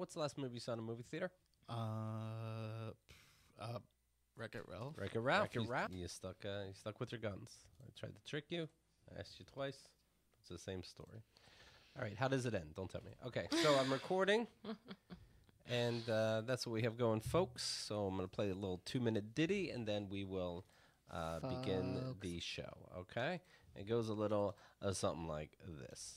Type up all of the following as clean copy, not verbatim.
What's the last movie you saw in a movie theater? Wreck-It Ralph. Wreck-It Ralph. You stuck with your guns. I tried to trick you. I asked you twice. It's the same story. All right, how does it end? Don't tell me. Okay, so I'm recording, and that's what we have going, folks. So I'm going to play a little 2-minute ditty, and then we will begin the show, okay? It goes a little something like this.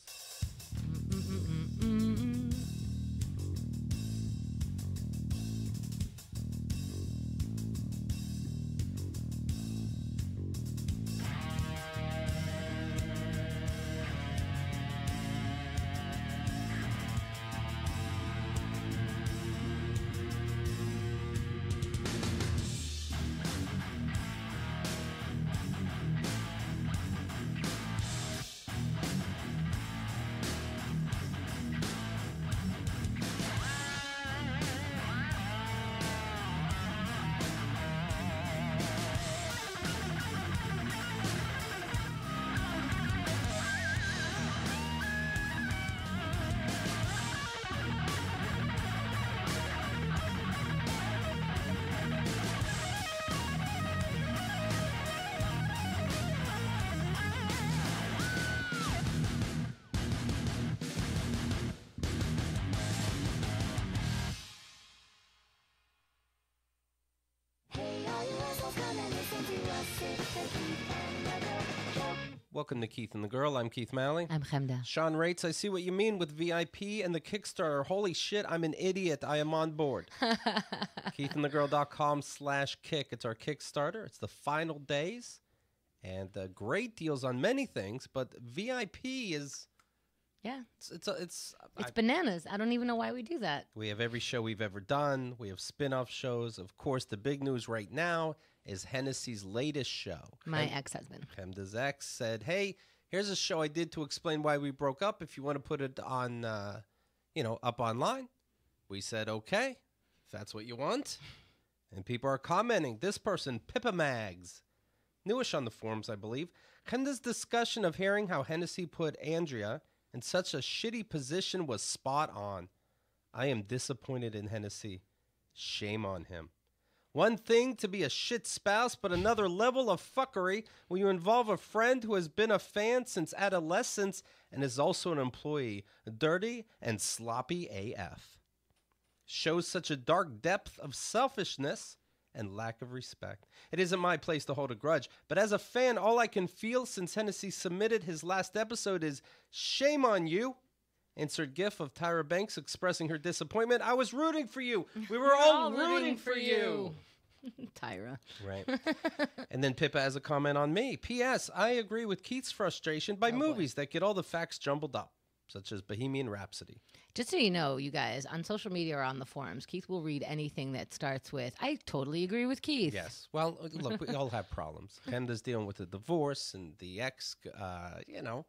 Welcome to Keith and the Girl. I'm Keith Malley. I'm Chemda. Sean rates, I see what you mean with VIP and the Kickstarter. Holy shit, I'm an idiot. I am on board. KeithandTheGirl.com/kick. It's our Kickstarter. It's the final days. And great deals on many things, but VIP is... Yeah. It's bananas. I don't even know why we do that. We have every show we've ever done. We have spin-off shows. Of course, the big news right now is Hennessy's latest show. My ex-husband. Chemda's ex said, hey, here's a show I did to explain why we broke up. If you want to put it on, up online. We said, okay, if that's what you want. And people are commenting. This person, Pippa Mags, newish on the forums, I believe. Chemda's discussion of hearing how Hennessy put Andrea in such a shitty position was spot on. I am disappointed in Hennessy. Shame on him. One thing to be a shit spouse, but another level of fuckery when you involve a friend who has been a fan since adolescence and is also an employee. Dirty and sloppy AF. Shows such a dark depth of selfishness and lack of respect. It isn't my place to hold a grudge, but as a fan, all I can feel since Hennessy submitted his last episode is shame on you. Insert gif of Tyra Banks expressing her disappointment. I was rooting for you. We were all rooting for you. Tyra. Right. And then Pippa has a comment on me. P.S. I agree with Keith's frustration by movies that get all the facts jumbled up, such as Bohemian Rhapsody. Just so you know, you guys, on social media or on the forums, Keith will read anything that starts with, I totally agree with Keith. Yes. Well, look, we all have problems. Chemda's dealing with the divorce and the ex,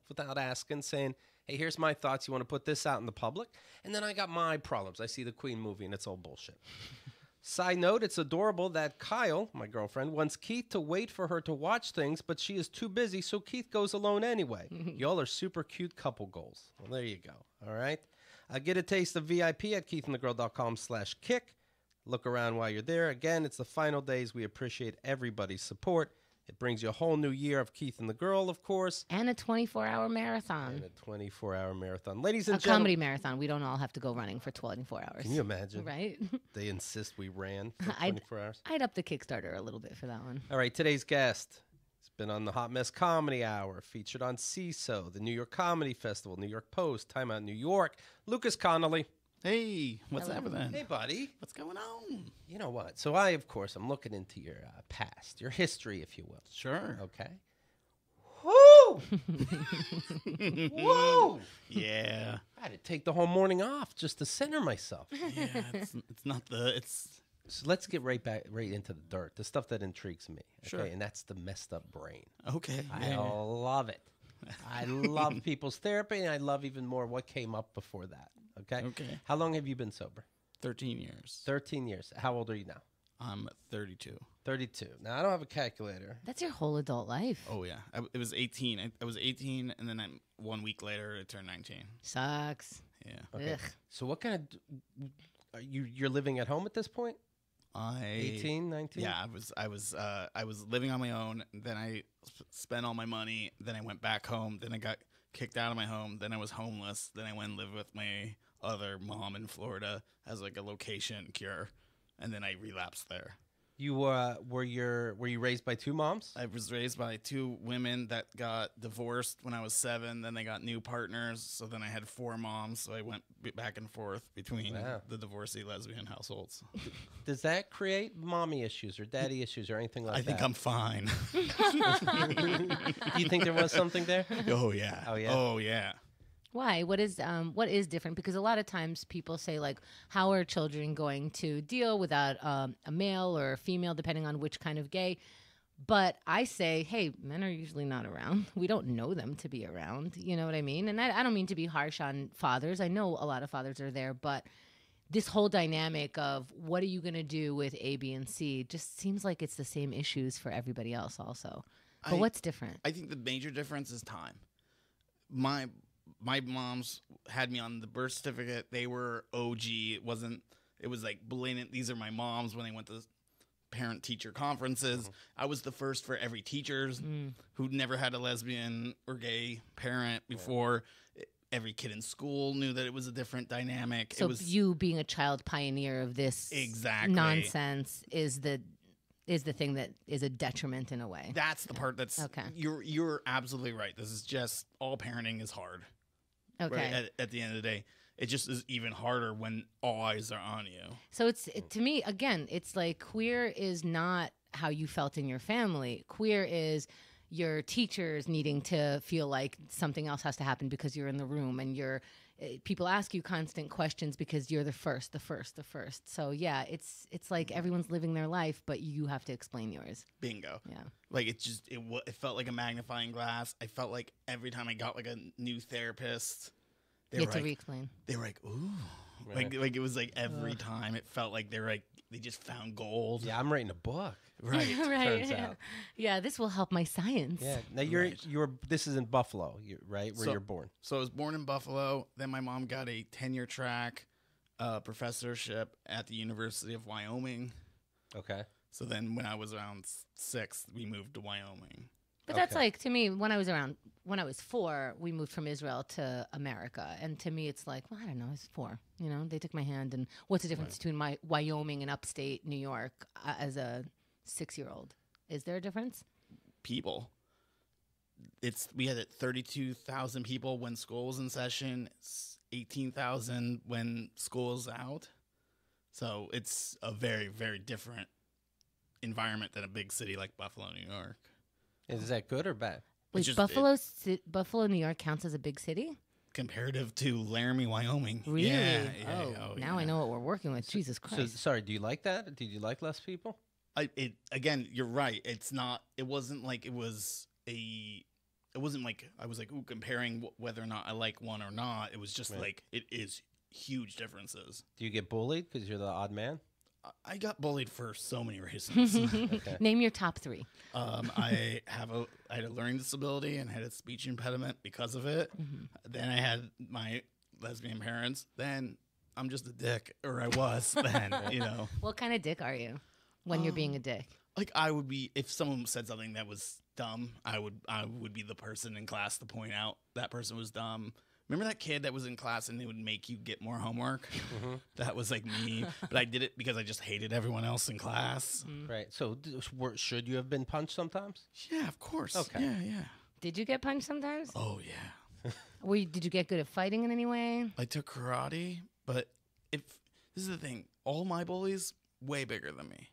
without asking, saying, hey, here's my thoughts. You want to put this out in the public? And then I got my problems. I see the Queen movie, and it's all bullshit. Side note, it's adorable that Kyle, my girlfriend, wants Keith to wait for her to watch things, but she is too busy, so Keith goes alone anyway. Y'all are super cute couple goals. Well, there you go. All right? Get a taste of VIP at KeithandTheGirl.com/kick. Look around while you're there. Again, it's the final days. We appreciate everybody's support. It brings you a whole new year of Keith and the Girl, of course. And a 24-hour marathon. And a 24-hour marathon. Ladies and gentlemen. A comedy marathon. We don't all have to go running for 24 hours. Can you imagine? Right? They insist we ran for 24 hours. I'd up the Kickstarter a little bit for that one. All right, today's guest. He's been on the Hot Mess Comedy Hour, featured on CISO, the New York Comedy Festival, New York Post, Time Out New York. Lucas Connolly. Hey, what's happening? Hey, buddy. What's going on? You know what? So I'm looking into your past, your history, if you will. Sure. Okay. Woo! Woo! Yeah. I had to take the whole morning off just to center myself. Yeah, it's not So let's get right into the dirt, the stuff that intrigues me. Okay? Sure. And that's the messed up brain. Okay. I love it. I love people's therapy, and I love even more what came up before that. Okay? Okay. How long have you been sober? 13 years. 13 years. How old are you now? I'm 32. 32. Now, I don't have a calculator. That's your whole adult life. Oh, yeah. It was 18. I was 18, and then 1 week later, I turned 19. Sucks. Yeah. Okay. Ugh. So what kind of you're living at home at this point? 18, 19? Yeah, I was living on my own. Then I spent all my money. Then I went back home. Then I got kicked out of my home. Then I was homeless. Then I went and lived with my other mom in Florida as like a location cure, and then I relapsed there. You were you raised by two moms? I was raised by two women that got divorced when I was 7. Then they got new partners. So then I had 4 moms. So I went back and forth between Wow. the divorcee lesbian households. Does that create mommy issues or daddy issues or anything like I that? think I'm fine. Do you think there was something there? Oh yeah. Oh, yeah? Oh yeah. Why? What is different? Because a lot of times people say like, how are children going to deal without a male or a female, depending on which kind of gay? But I say, hey, men are usually not around. We don't know them to be around. You know what I mean? And I don't mean to be harsh on fathers. I know a lot of fathers are there, but this whole dynamic of what are you going to do with A, B, and C just seems like it's the same issues for everybody else also. But what's different? I think the major difference is time. My moms had me on the birth certificate. They were OG. It was like blatant. These are my moms when they went to parent teacher conferences. I was the first for every teachers who'd never had a lesbian or gay parent before. Every kid in school knew that it was a different dynamic. So it was you being a child pioneer of this exactly nonsense is the thing that is a detriment in a way. That's the part that's Okay. You're absolutely right. This is just all parenting is hard. Okay. Right? At the end of the day, it just is even harder when all eyes are on you. So to me, again, it's like queer is not how you felt in your family. Queer is your teachers needing to feel like something else has to happen because you're in the room and people ask you constant questions because you're the first. So yeah, it's like everyone's living their life, but you have to explain yours. Bingo. Yeah. Like it felt like a magnifying glass. I felt like every time I got like a new therapist, You have to re-explain. they were like, ooh. Right. Like it was like every time it felt like they just found gold. Yeah, I'm writing a book. Right. Right. Turns out. Yeah, this will help my science. Yeah. Now this is in Buffalo, right? Where you're born. So I was born in Buffalo. Then my mom got a tenure track professorship at the University of Wyoming. Okay. So then when I was around 6, we moved to Wyoming. But that's Okay. like, to me, when I was 4, we moved from Israel to America. And to me, it's like, well, I don't know, I was 4. You know, they took my hand. And what's the difference between my Wyoming and upstate New York as a 6-year-old? Is there a difference? People. We had 32,000 people when school was in session. It's 18,000 when school's out. So it's a very, very different environment than a big city like Buffalo, New York. Is that good or bad? Wait, just- Buffalo, New York counts as a big city? Comparative to Laramie, Wyoming. Really? Yeah, Now I know what we're working with. Jesus So Christ. sorry, do you like that? Did you like less people? Again, you're right. It wasn't like I was like, ooh, comparing whether or not I like one or not. It was just Right. like, it is huge differences. Do you get bullied because you're the odd man? I got bullied for so many reasons. Okay. Name your top 3. I had a learning disability and had a speech impediment because of it. Then I had my lesbian parents. Then I'm just a dick, or I was then, you know. What kind of dick are you when you're being a dick? Like I would be, if someone said something that was dumb, I would be the person in class to point out that person was dumb. Remember that kid that was in class and they would make you get more homework? That was like me. But I did it because I just hated everyone else in class. Right. So should you have been punched sometimes? Yeah, of course. Okay. Yeah. Did you get punched sometimes? Oh, yeah. Did you get good at fighting in any way? I took karate, but this is the thing. All my bullies, way bigger than me.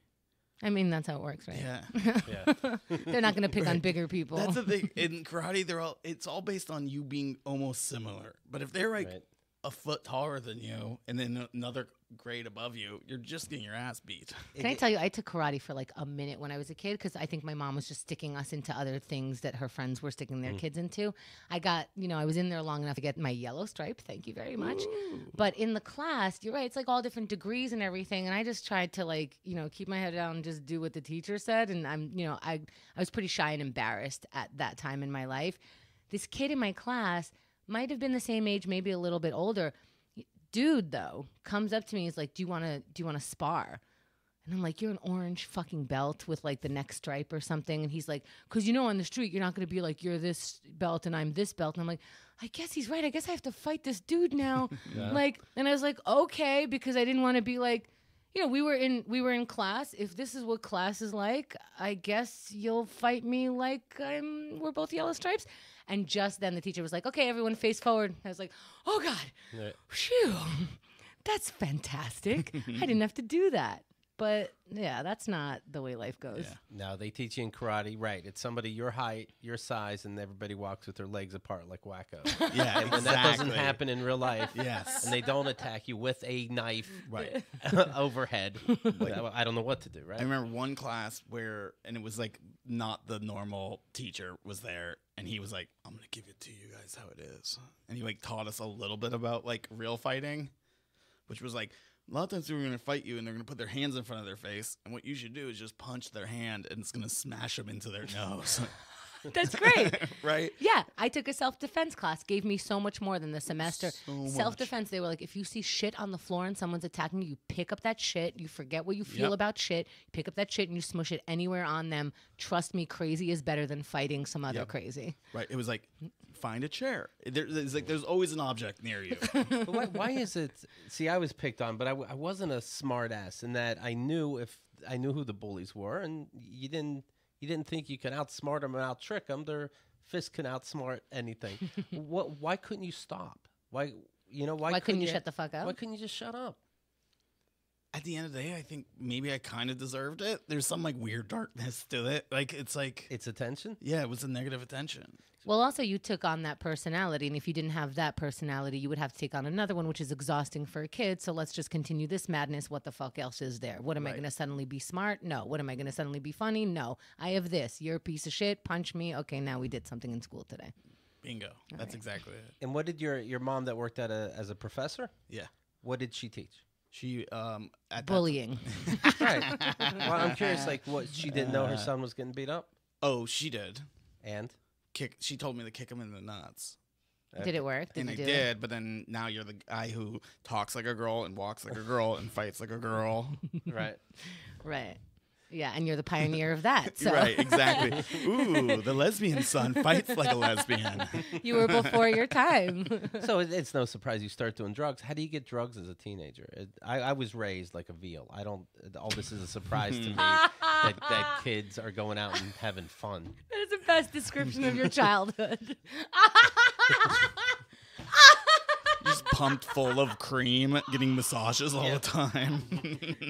I mean, that's how it works, right? Yeah. Yeah. They're not going to pick on bigger people. That's the thing. In karate, it's all based on you being almost similar. But if they're like Right. a foot taller than you and then another grade above you, you're just getting your ass beat. Can I tell you, I took karate for like a minute when I was a kid because I think my mom was just sticking us into other things that her friends were sticking their kids into. I was in there long enough to get my yellow stripe. Thank you very much. But in the class, you're right, it's like all different degrees and everything. And I just tried to keep my head down and just do what the teacher said. And I was pretty shy and embarrassed at that time in my life. This kid in my class might have been the same age, maybe a little bit older. dude though comes up to me. He's like, "Do you want to spar?" And I'm like, "You're an orange fucking belt with like the neck stripe or something." And he's like, "Cause on the street, you're not gonna be like, you're this belt and I'm this belt." And I'm like, I guess he's right. I guess I have to fight this dude now. Yeah. Like, and I was like, okay, because I didn't want to be like, we were in class. If this is what class is like, I guess you'll fight me like we're both yellow stripes. And just then the teacher was like, "Okay, everyone face forward." I was like, "Oh God, Yeah. phew, that's fantastic. I didn't have to do that." But yeah, that's not the way life goes. Yeah. No, they teach you in karate, right? It's somebody your height, your size, and everybody walks with their legs apart like wacko. Yeah, And when that doesn't happen in real life, Yes. and they don't attack you with a knife Right. overhead, I don't know what to do, right? I remember one class where, and it was like not the normal teacher was there, and he was like, "I'm gonna give it to you guys how it is," and he like taught us a little bit about like real fighting, which was like, a lot of times they're going to fight you and they're going to put their hands in front of their face. And what you should do is just punch their hand and it's going to smash them into their nose. That's great. Right? Yeah, I took a self-defense class. Gave me so much more than the semester. So much. Self-defense, they were like, if you see shit on the floor and someone's attacking you, you pick up that shit. You forget what you feel Yep. about shit. You pick up that shit and you smush it anywhere on them. Trust me, crazy is better than fighting some other Yep. crazy. Right. It was like, find a chair. There's always an object near you. But why is it? See, I was picked on, but I wasn't a smart ass in that I knew who the bullies were, and you didn't think you can outsmart them and out-trick them. Their fists can outsmart anything. Why couldn't you stop? Why couldn't you shut the fuck up? Why couldn't you just shut up? At the end of the day, I think maybe I kind of deserved it. There's some like weird darkness to it. Like it's like, It's attention. yeah, it was a negative attention. Well, also, you took on that personality, and if you didn't have that personality, you would have to take on another one, which is exhausting for a kid. So let's just continue this madness. What the fuck else is there? What am I Right. going to suddenly be smart? No. What am I going to suddenly be funny? No. I have this. You're a piece of shit. Punch me. Okay, now we did something in school today. Bingo. That's right. exactly it. And what did your mom that worked as a professor? Yeah. What did she teach? She at Bullying. Right. Well, I'm curious, like, what she didn't know her son was getting beat up, Oh, she did. and She told me to kick him in the nuts. Did it work? And you I do it? did, but then now you're the guy who talks like a girl and walks like a girl and fights like a girl. right. Right. Yeah, and you're the pioneer of that. So Right, exactly. Ooh, the lesbian son fights like a lesbian. you were before your time. So it's no surprise you start doing drugs. How do you get drugs as a teenager? I was raised like a veal. I don't. All this is a surprise to me that kids are going out and having fun. That is the best description of your childhood. Just pumped full of cream, getting massages all the time.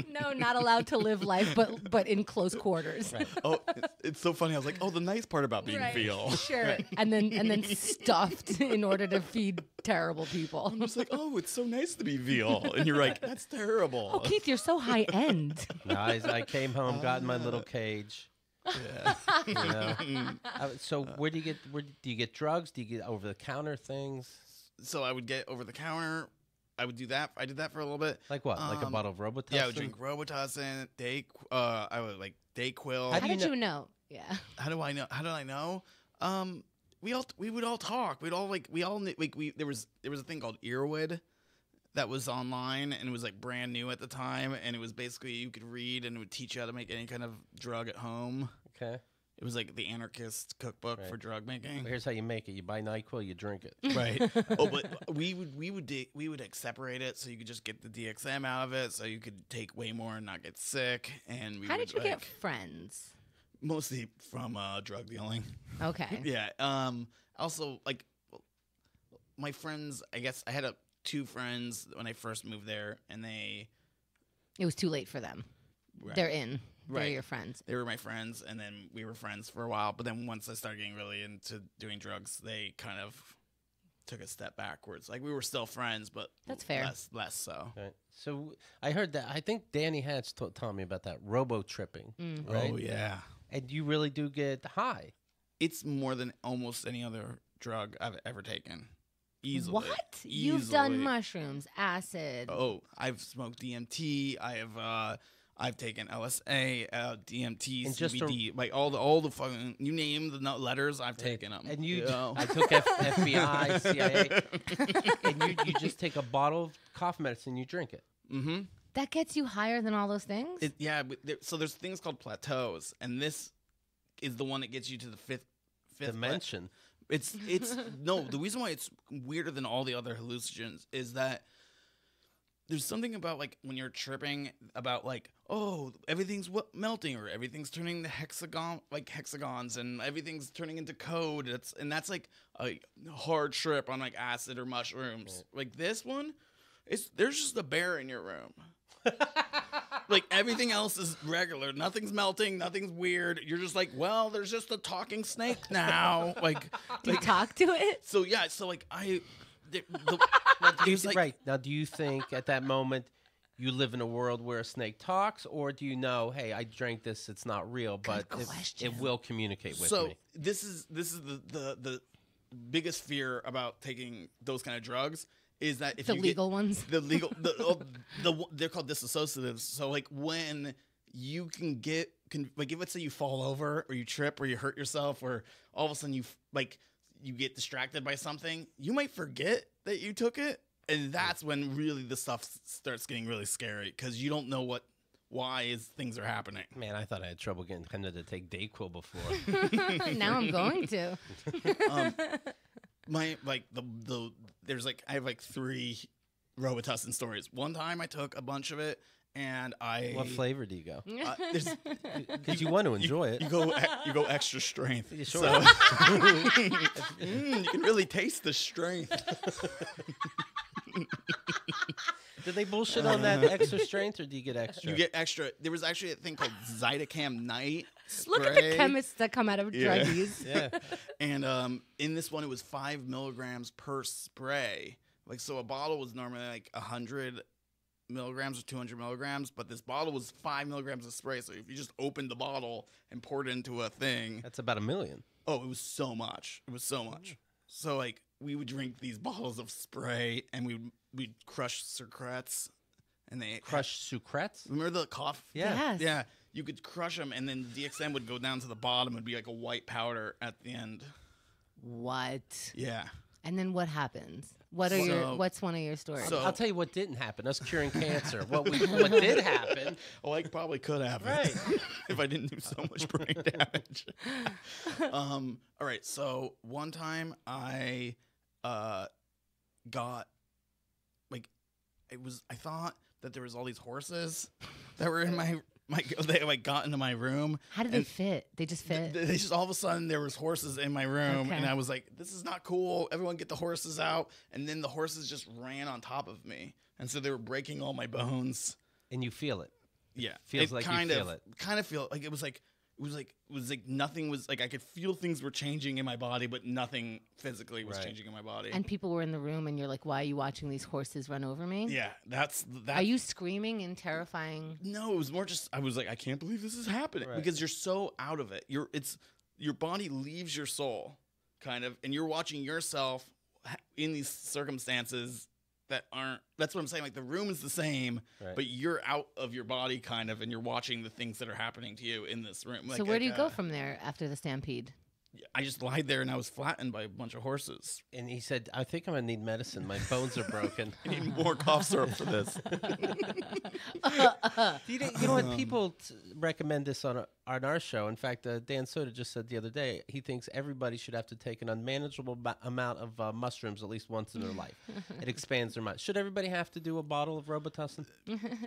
No, not allowed to live life, but in close quarters. Right. Oh, it's so funny. I was like, oh, the nice part about being veal. Sure. And then stuffed in order to feed terrible people. I'm just like, oh, it's so nice to be veal. And you're like, that's terrible. Oh, Keith, you're so high end. No, I came home, got in my little cage. Yeah. You know? So where do you get drugs? Do you get over the counter things? So I would get over the counter. I would do that. I did that for a little bit. Like what? Like a bottle of Robotripping? Yeah, I would drink Robitussin, I would like Dayquil. How did you know? Yeah. How do I know? How did I know? We would all talk. There was a thing called Earwood that was online, and it was like brand new at the time, and it was basically you could read and it would teach you how to make any kind of drug at home. Okay. It was like the anarchist cookbook Right. for drug making. Well, here's how you make it. You buy NyQuil, you drink it. Right. Oh, but we would separate it so you could just get the DXM out of it, so you could take way more and not get sick. And How did you get friends? Mostly from drug dealing. Okay. Yeah. Also, like my friends. I guess I had two friends when I first moved there, and It was too late for them. Right. They're in. They're Right. your friends. They were my friends, and then we were friends for a while. But then once I started getting really into doing drugs, they kind of took a step backwards. Like we were still friends, but That's fair. Less so. Right. So I heard that. I think Danny Hatch told me about that Robotripping. Mm. Right? Oh yeah. And you really do get high. It's more than almost any other drug I've ever taken. Easily. What? You've done Easily. mushrooms, acid. Oh, I've smoked DMT. I I've taken LSA, DMT, And just CBD, like all the fucking, you name the letters, I've taken them. And I took FBI, CIA, and you just take a bottle of cough medicine, you drink it. Mm-hmm. That gets you higher than all those things? So there's things called plateaus, and this is the one that gets you to the fifth Dimension. It's no, the reason why it's weirder than all the other hallucinogens is that there's something about like when you're tripping about like, oh, everything's melting or everything's turning to hexagons and everything's turning into code. That's like a hard trip on like acid or mushrooms. Right. Like this one, there's just a bear in your room. Like everything else is regular. Nothing's melting. Nothing's weird. You're just like, well, there's just a talking snake now. Do you talk to it? So yeah. So like right now, do you think at that moment you live in a world where a snake talks, or do you know, hey, I drank this, it's not real, but it will communicate with me? So this is the biggest fear about taking those kind of drugs. Is that if the you legal ones? The legal, they're called disassociatives. So like when you like if let's say you fall over or you trip or you hurt yourself or all of a sudden you get distracted by something, you might forget that you took it, and that's when really the stuff starts getting really scary because you don't know why things are happening. Man, I thought I had trouble getting Chemda to take Dayquil before. Now I'm going to. I have like 3 Robitussin stories. One time I took a bunch of it and What flavor do you go? Because you want to enjoy it. You go extra strength. Yeah, sure. So, you can really taste the strength. Did they bullshit on that extra strength, or do you get extra? You get extra. There was actually a thing called Zytocam Night spray. Look at the chemists that come out of druggies. Yeah. And in this one, it was 5 milligrams per spray. Like, so a bottle was normally like 100 milligrams or 200 milligrams, but this bottle was 5 milligrams of spray. So if you just opened the bottle and poured it into a thing, that's about 1 million. Oh, it was so much. It was so much. So like we would drink these bottles of spray and we'd crush sucrets, and they crush sucrets. Remember the cough? Yeah. Yes. Yeah. You could crush them, and then the DXM would go down to the bottom and be like a white powder at the end. What? Yeah. And then what happens? What's one of your stories? I'll tell you what didn't happen. Us curing cancer. What did happen? Well, I probably could have, right? If I didn't do so much brain damage. All right. So one time I got I thought that there was all these horses that were in they like got into my room. How did they fit? They just fit? They just all of a sudden there was horses in my room, Okay. and I was like, this is not cool. Everyone get the horses out. And then the horses just ran on top of me. And so they were breaking all my bones. And you feel it. Yeah. Feels like you feel it. Kind of feel like it was like nothing was like I could feel things were changing in my body, but nothing physically was changing in my body. And people were in the room, and you're like, "Why are you watching these horses run over me?" Yeah, that's. Are you screaming and terrifying? No, it was more just I was like, I can't believe this is happening because you're so out of it. Your body leaves your soul, kind of, and you're watching yourself in these circumstances that aren't. That's what I'm saying. Like the room is the same, but you're out of your body, kind of, and you're watching the things that are happening to you in this room. So where do you go from there after the stampede? I just lied there and I was flattened by a bunch of horses. And he said, I think I'm going to need medicine. My bones are broken. I need more cough syrup for this. You know what? People recommend this on our show. In fact, Dan Soda just said the other day, he thinks everybody should have to take an unmanageable amount of mushrooms at least once in their life. It expands their mind. Should everybody have to do a bottle of Robitussin?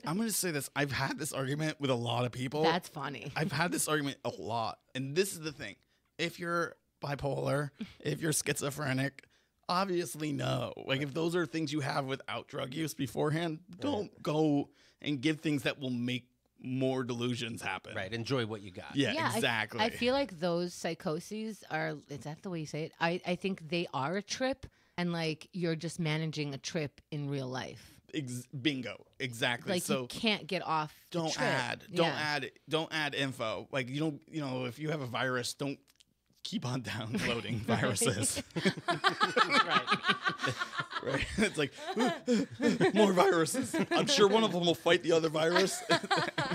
I'm going to say this. I've had this argument with a lot of people. That's funny. I've had this argument a lot. And this is the thing. If you're bipolar, if you're schizophrenic, obviously no. Like if those are things you have without drug use beforehand, don't go and give things that will make more delusions happen. Right. Enjoy what you got. Yeah, exactly. I feel like those psychoses are, is that the way you say it? I think they are a trip, and like you're just managing a trip in real life. Bingo. Exactly. Like so you can't get off the don't trip. don't add info. Like if you have a virus, don't keep on downloading viruses. Right. right? It's like more viruses. I'm sure one of them will fight the other virus.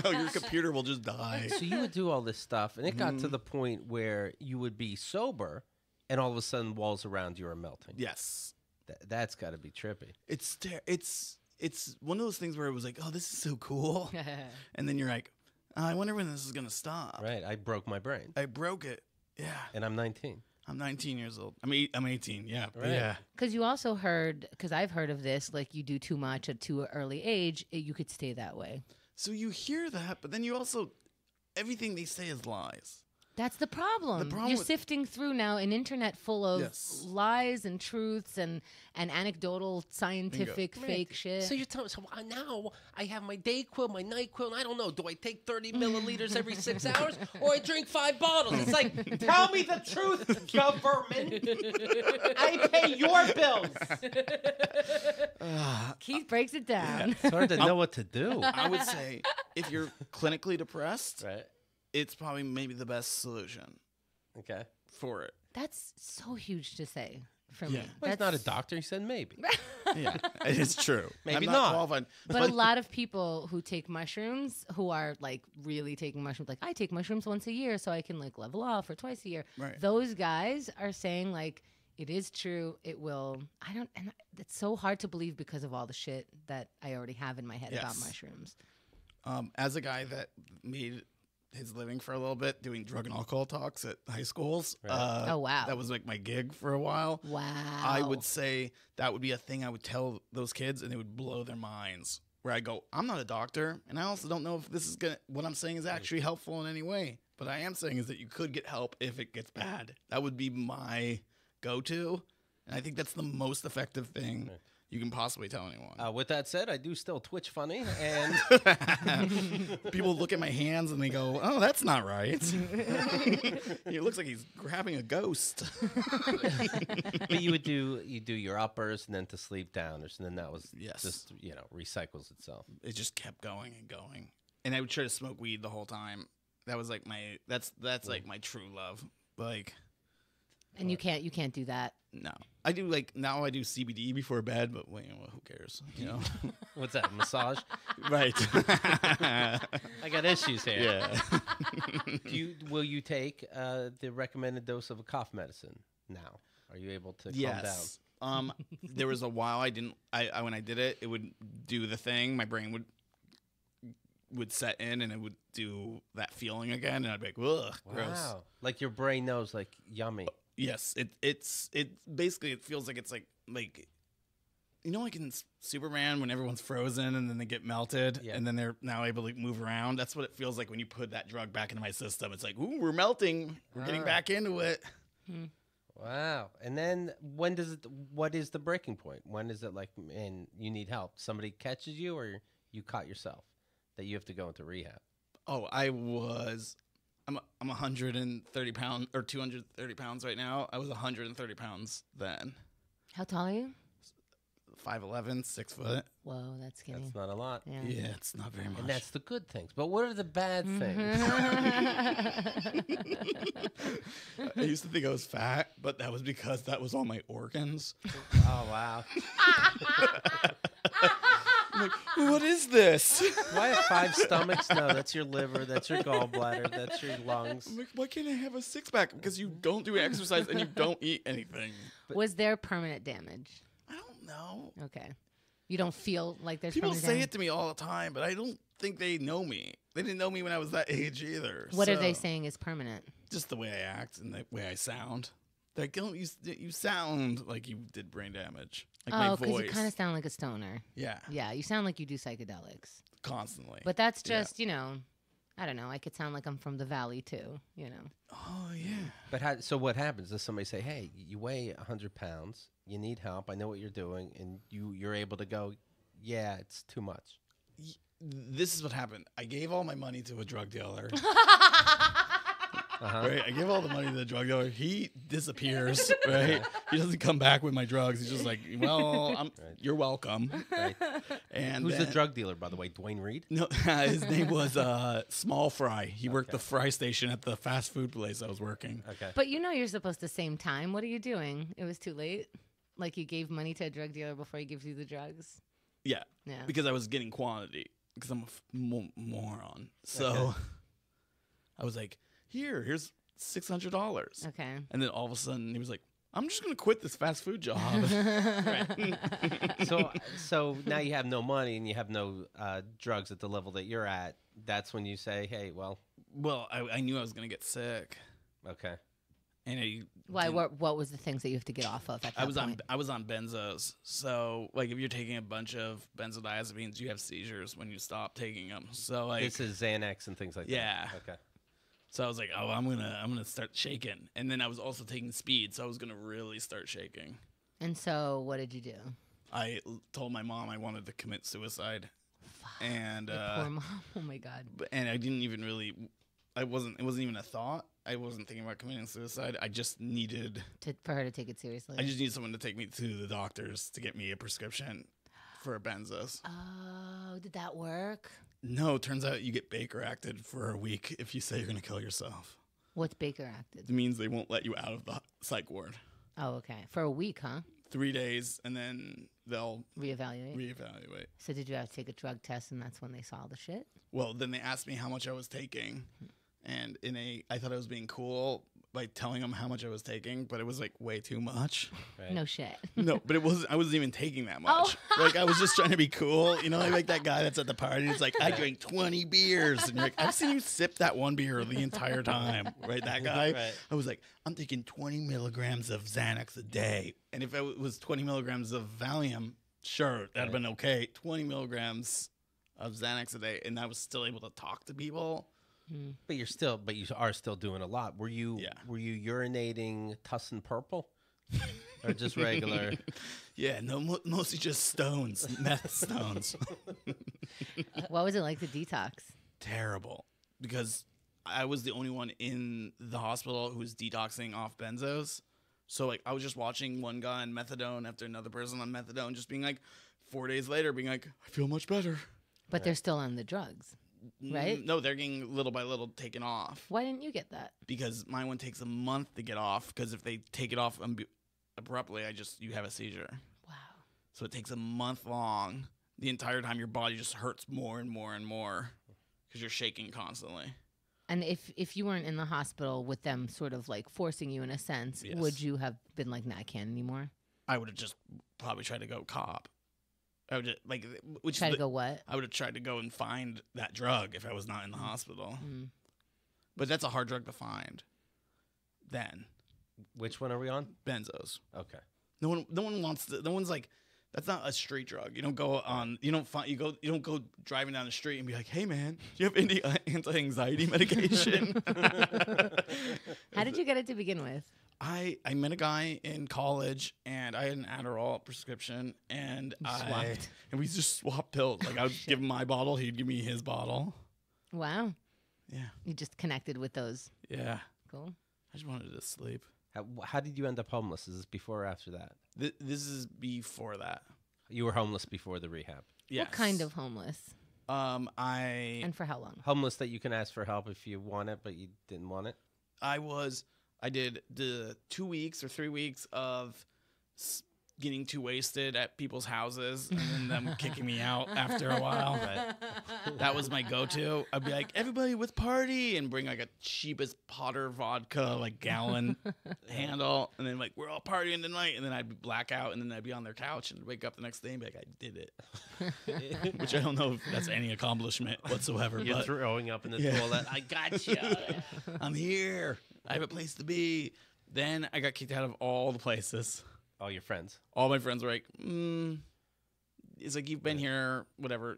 No, your computer will just die. So you would do all this stuff, and it got to the point where you would be sober, and all of a sudden walls around you are melting. Yes, That's got to be trippy. It's one of those things where it was like, oh, this is so cool, and then you're like, oh, I wonder when this is gonna stop. Right. I broke my brain. I broke it. Yeah. And I'm 19. I'm 19 years old. I'm 18. Yeah. Right. Yeah. Because you also heard, because I've heard of this, like you do too much at too early age, you could stay that way. So you hear that, but then you also, everything they say is lies. That's the problem. You're sifting through now an internet full of lies and truths and anecdotal, scientific, fake shit. So you're telling me, so now I have my Dayquil, my NyQuil, and I don't know, do I take 30 milliliters every 6 hours or I drink 5 bottles? It's like, tell me the truth, government. I pay your bills. Keith breaks it down. Yeah. It's hard to know what to do. I would say if you're clinically depressed, Right. it's probably maybe the best solution Okay. for it. That's so huge to say for me. Well, he's not a doctor. He said maybe. Yeah, it is true. Maybe I'm not. qualified. But a lot of people who take mushrooms, who are like really taking mushrooms, like I take mushrooms once a year so I can like level off, or twice a year. Right. Those guys are saying like it is true. It will. And it's so hard to believe because of all the shit that I already have in my head about mushrooms. As a guy that made his living for a little bit doing drug and alcohol talks at high schools. Right. Oh, wow. That was like my gig for a while. Wow. I would say that would be a thing I would tell those kids and it would blow their minds. Where I go, I'm not a doctor, and I also don't know if this is what I'm saying is actually helpful in any way. But I am saying is that you could get help if it gets bad. That would be my go-to. And I think that's the most effective thing you can possibly tell anyone. With that said, I do still twitch funny, and people look at my hands and they go, "Oh, that's not right." It looks like he's grabbing a ghost. but you do your uppers and then to sleep downers, and then that was just recycles itself. It just kept going and going, and I would try to smoke weed the whole time. That was like that's like my true love, like. And you can't do that. No, I do now I do CBD before bed, but who cares? You know, what's that, massage? Right. I got issues here. Yeah. Will you take the recommended dose of a cough medicine now? Are you able to calm down? There was a while I didn't. I when I did it, it would do the thing. My brain would set in and it would do that feeling again, and I'd be like, ugh, gross. Wow. Like your brain knows, like, yummy. Yes, it basically it feels like it's like you know, like in Superman when everyone's frozen and then they get melted and then they're now able to move around. That's what it feels like when you put that drug back into my system. It's like, ooh, we're melting, we're getting back into it. Wow. And then what is the breaking point? When is it like, and you need help? Somebody catches you, or you caught yourself that you have to go into rehab? Oh, I'm 130 pounds or 230 pounds right now. I was 130 pounds then. How tall are you? 5'11", 6 foot. Whoa, that's skinny. That's not a lot. Yeah, it's not very much. And that's the good things. But what are the bad things? I used to think I was fat, but that was because that was all my organs. Oh, wow. I'm like, what is this? Do I have 5 stomachs? No, that's your liver. That's your gallbladder. That's your lungs. I'm like, why can't I have a 6-pack? Because you don't do exercise and you don't eat anything. Was there permanent damage? I don't know. Okay. You don't feel like there's People permanent say damage? it to me all the time, but I don't think they know me. They didn't know me when I was that age either. What are they saying is permanent? Just the way I act and the way I sound. They're like, you sound like you did brain damage. Like my voice. Oh, because you kind of sound like a stoner. Yeah. Yeah, you sound like you do psychedelics. Constantly. But that's just, I don't know. I could sound like I'm from the valley too, Oh, yeah. But so what happens? Does somebody say, hey, you weigh 100 pounds, you need help, I know what you're doing, and you're able to go, yeah, it's too much? This is what happened. I gave all my money to a drug dealer. Right? I give all the money to the drug dealer. He disappears, right? He doesn't come back with my drugs. He's just like, well, you're welcome. Right. And who's the drug dealer, by the way? Dwayne Reed? No, his name was Small Fry. He worked the fry station at the fast food place I was working. Okay. But you're supposed to same time. What are you doing? It was too late. Like you gave money to a drug dealer before he gives you the drugs? Yeah. Yeah. Because I was getting quantity. Because I'm a moron. So Okay. I was like, here's $600. Okay. And then all of a sudden he was like, I'm just going to quit this fast food job. So now you have no money and you have no drugs at the level that you're at. That's when you say, hey, well, Well, I knew I was going to get sick. okay. And Why? What was the things that you have to get off of at that point? I was on benzos. So like if you're taking a bunch of benzodiazepines, you have seizures when you stop taking them. So like This is Xanax and things like Yeah. that. Okay. So I was like, oh, I'm gonna start shaking. And then I was also taking speed, so I was gonna really start shaking. And so, what did you do? I told my mom I wanted to commit suicide, Fuck, and your poor mom. Oh my god. and I didn't even really. It wasn't even a thought. I wasn't thinking about committing suicide. I just needed. For her to take it seriously. I just needed someone to take me to the doctors to get me a prescription for benzos. Oh, did that work? No, turns out you get Baker acted for a week if you say you're gonna kill yourself. What's Baker acted? It means they won't let you out of the psych ward. Oh, okay. For a week, huh? 3 days, and then they'll Reevaluate. reevaluate. So did you have to take a drug test, and that's when they saw the shit? Well, then they asked me how much I was taking, and I thought I was being cool by telling them how much I was taking, but it was like way too much. Right. No shit. No, but it wasn't. I wasn't even taking that Oh. much. Like I was just trying to be cool, you know, like that guy that's at the party. It's like I drank 20 beers, and you're like, I've seen you sip that one beer the entire time, right? That guy. Right. I was like, I'm taking 20 milligrams of Xanax a day, and if it was 20 milligrams of Valium, sure, that'd have been okay. 20 milligrams of Xanax a day, and I was still able to talk to people. But you are still doing a lot. Were you Yeah. urinating Tussin Purple? Or just regular? Yeah, no, mostly just stones, meth stones. What was it like to detox? Terrible, because I was the only one in the hospital who was detoxing off benzos. So like I was just watching one guy on methadone after another person on methadone, just being like 4 days later, being like, I feel much better. But they're still on the drugs, right? No, they're getting little by little taken off Why didn't you get that? because my one takes a month to get off. Because if they take it off abruptly, you have a seizure. Wow. So it takes a month long. The entire time your body just hurts more and more and more because you're shaking constantly. And if you weren't in the hospital with them sort of like forcing you in a sense, Yes. would you have been like, nah, I can't anymore? I would have just probably tried to go cop. I would just, like, which Try is to go what? I would have tried to go and find that drug if I was not in the hospital. Mm. But that's a hard drug to find. Then Which one are we on? benzos. Okay. No one wants to. No one's like, that's not a street drug. You don't go on. You don't go driving down the street and be like, hey man, do you have any anti-anxiety medication? How did you get it to begin with? I met a guy in college and I had an Adderall prescription and we just swapped pills. Like I would give him my bottle, he'd give me his bottle. Wow. Yeah. You just connected with those. Yeah. Cool. I just wanted to sleep. How did you end up homeless? Is this before or after that? This is before that. You were homeless before the rehab. Yes. What kind of homeless? And for how long? Homeless that you can ask for help if you want it, but you didn't want it? I did the 2 weeks or 3 weeks of getting too wasted at people's houses and then them kicking me out after a while. That was my go-to. I'd be like, everybody with party, and bring like a cheapest Potter vodka, like gallon handle. And then like, we're all partying tonight. And then I'd black out and then I'd be on their couch and wake up the next day and be like, I did it. Which I don't know if that's any accomplishment whatsoever. You're but throwing up in the Yeah. toilet. I got you. I'm here. I have a place to be. Then I got kicked out of all the places. All your friends. All my friends were like, it's like, you've been here, whatever.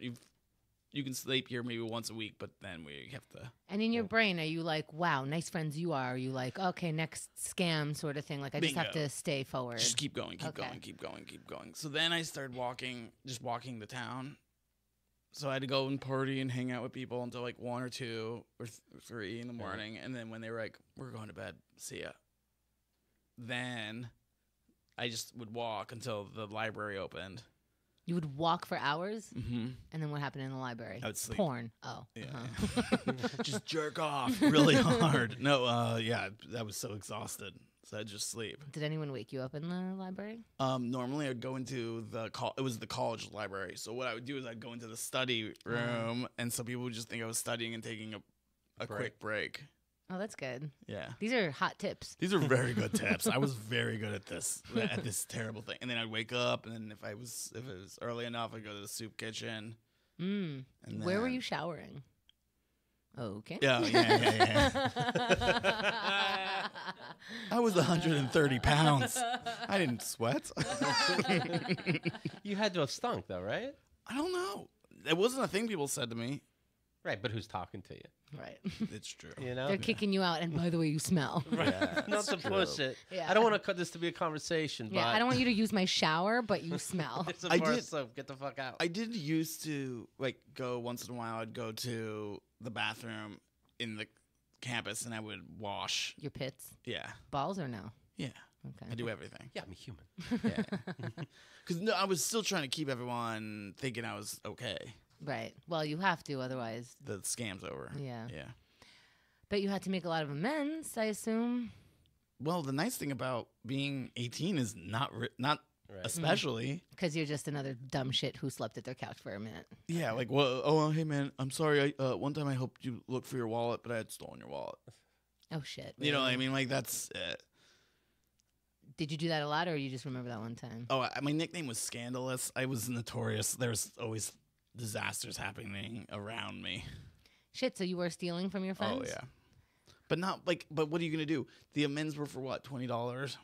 You can sleep here maybe once a week, but then we have to. And in your brain, are you like, wow, nice friends you are? Are you like, okay, next scam sort of thing? Like, I just have Bingo. to stay forward. Just keep going, keep Okay. going, keep going, keep going. So then I started walking the town. So I had to go and party and hang out with people until like 1 or 2 or 3 in the morning. And then when they were like, we're going to bed, see ya. Then I just would walk until the library opened. You would walk for hours? Mm-hmm. And then what happened in the library? I would sleep. Porn. Oh. Yeah. Uh-huh. Just jerk off really hard. No, yeah, I was so exhausted. So I'd just sleep. Did anyone wake you up in the library? Normally I'd go into it was the college library. So what I would do is I'd go into the study room, and so people would just think I was studying and taking a quick break. Oh, that's good. Yeah. These are hot tips. These are very good tips. I was very good at this terrible thing. And then I'd wake up, and then if it was early enough, I'd go to the soup kitchen. And where were you showering? Okay. Yeah. I was 130 pounds. I didn't sweat. You had to have stunk, though, right? I don't know. It wasn't a thing people said to me. Right, but who's talking to you? Right. It's true. You know? They're kicking you out, and by the way, you smell. Right. Yeah, Not to push it. Yeah. I don't want to cut this to be a conversation, but... Yeah, I don't want you to use my shower, but you smell. It's a bar soap. Get the fuck out. I did used to, go once in a while. I'd go to the bathroom in the campus, and I would wash. Your pits. Yeah. Balls or no? Yeah. Okay. I do everything. Yeah, I'm a human. Yeah. Because I was still trying to keep everyone thinking I was okay. Right. Well, you have to, otherwise. The scam's over. Yeah. Yeah. But you had to make a lot of amends, I assume. Well, the nice thing about being 18 is not Right. especially. Because you're just another dumb shit who slept at their couch for a minute. Yeah, hey man, I'm sorry. One time I helped you look for your wallet, but I had stolen your wallet. Oh, shit. You know what I mean? That's it. Did you do that a lot, or you just remember that one time? Oh, my nickname was Scandalous. I was notorious. There was always disasters happening around me. Shit, so you were stealing from your friends? Oh, yeah. But but what are you going to do? The amends were for what, $20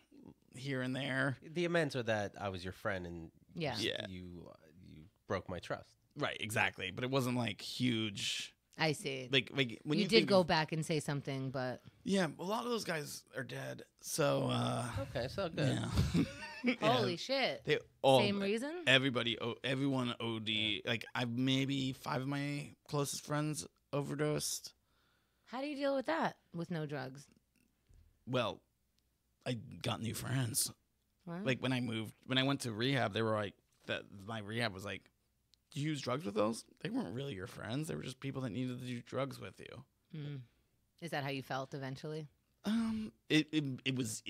here and there? The amends are that I was your friend and Yeah. you broke my trust. Right, exactly. But it wasn't huge. I see. When you did go back and say something, but... Yeah, a lot of those guys are dead. So, okay, so good. Yeah. Holy shit. They all, Same reason? Everyone OD. I've maybe 5 of my closest friends overdosed. How do you deal with that with no drugs? Well, I got new friends. Wow. When I went to rehab, they were my rehab was like, do you use drugs with those? They weren't really your friends. They were just people that needed to do drugs with you. Mm. Is that how you felt eventually? It was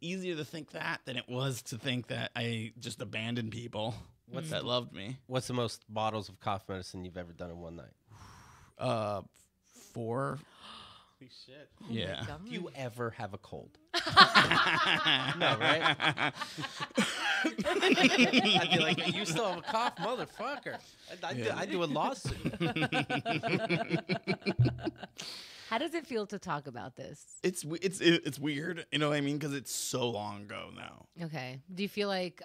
easier to think that than it was to think that I just abandoned people that loved me. What's the most bottles of cough medicine you've ever done in one night? 4. Holy shit. Yeah. Oh Do you ever have a cold? No, right? I'd be like, you still have a cough, motherfucker. I do a lawsuit. How does it feel to talk about this? It's weird, you know what I mean? Because it's so long ago now. Okay. Do you feel like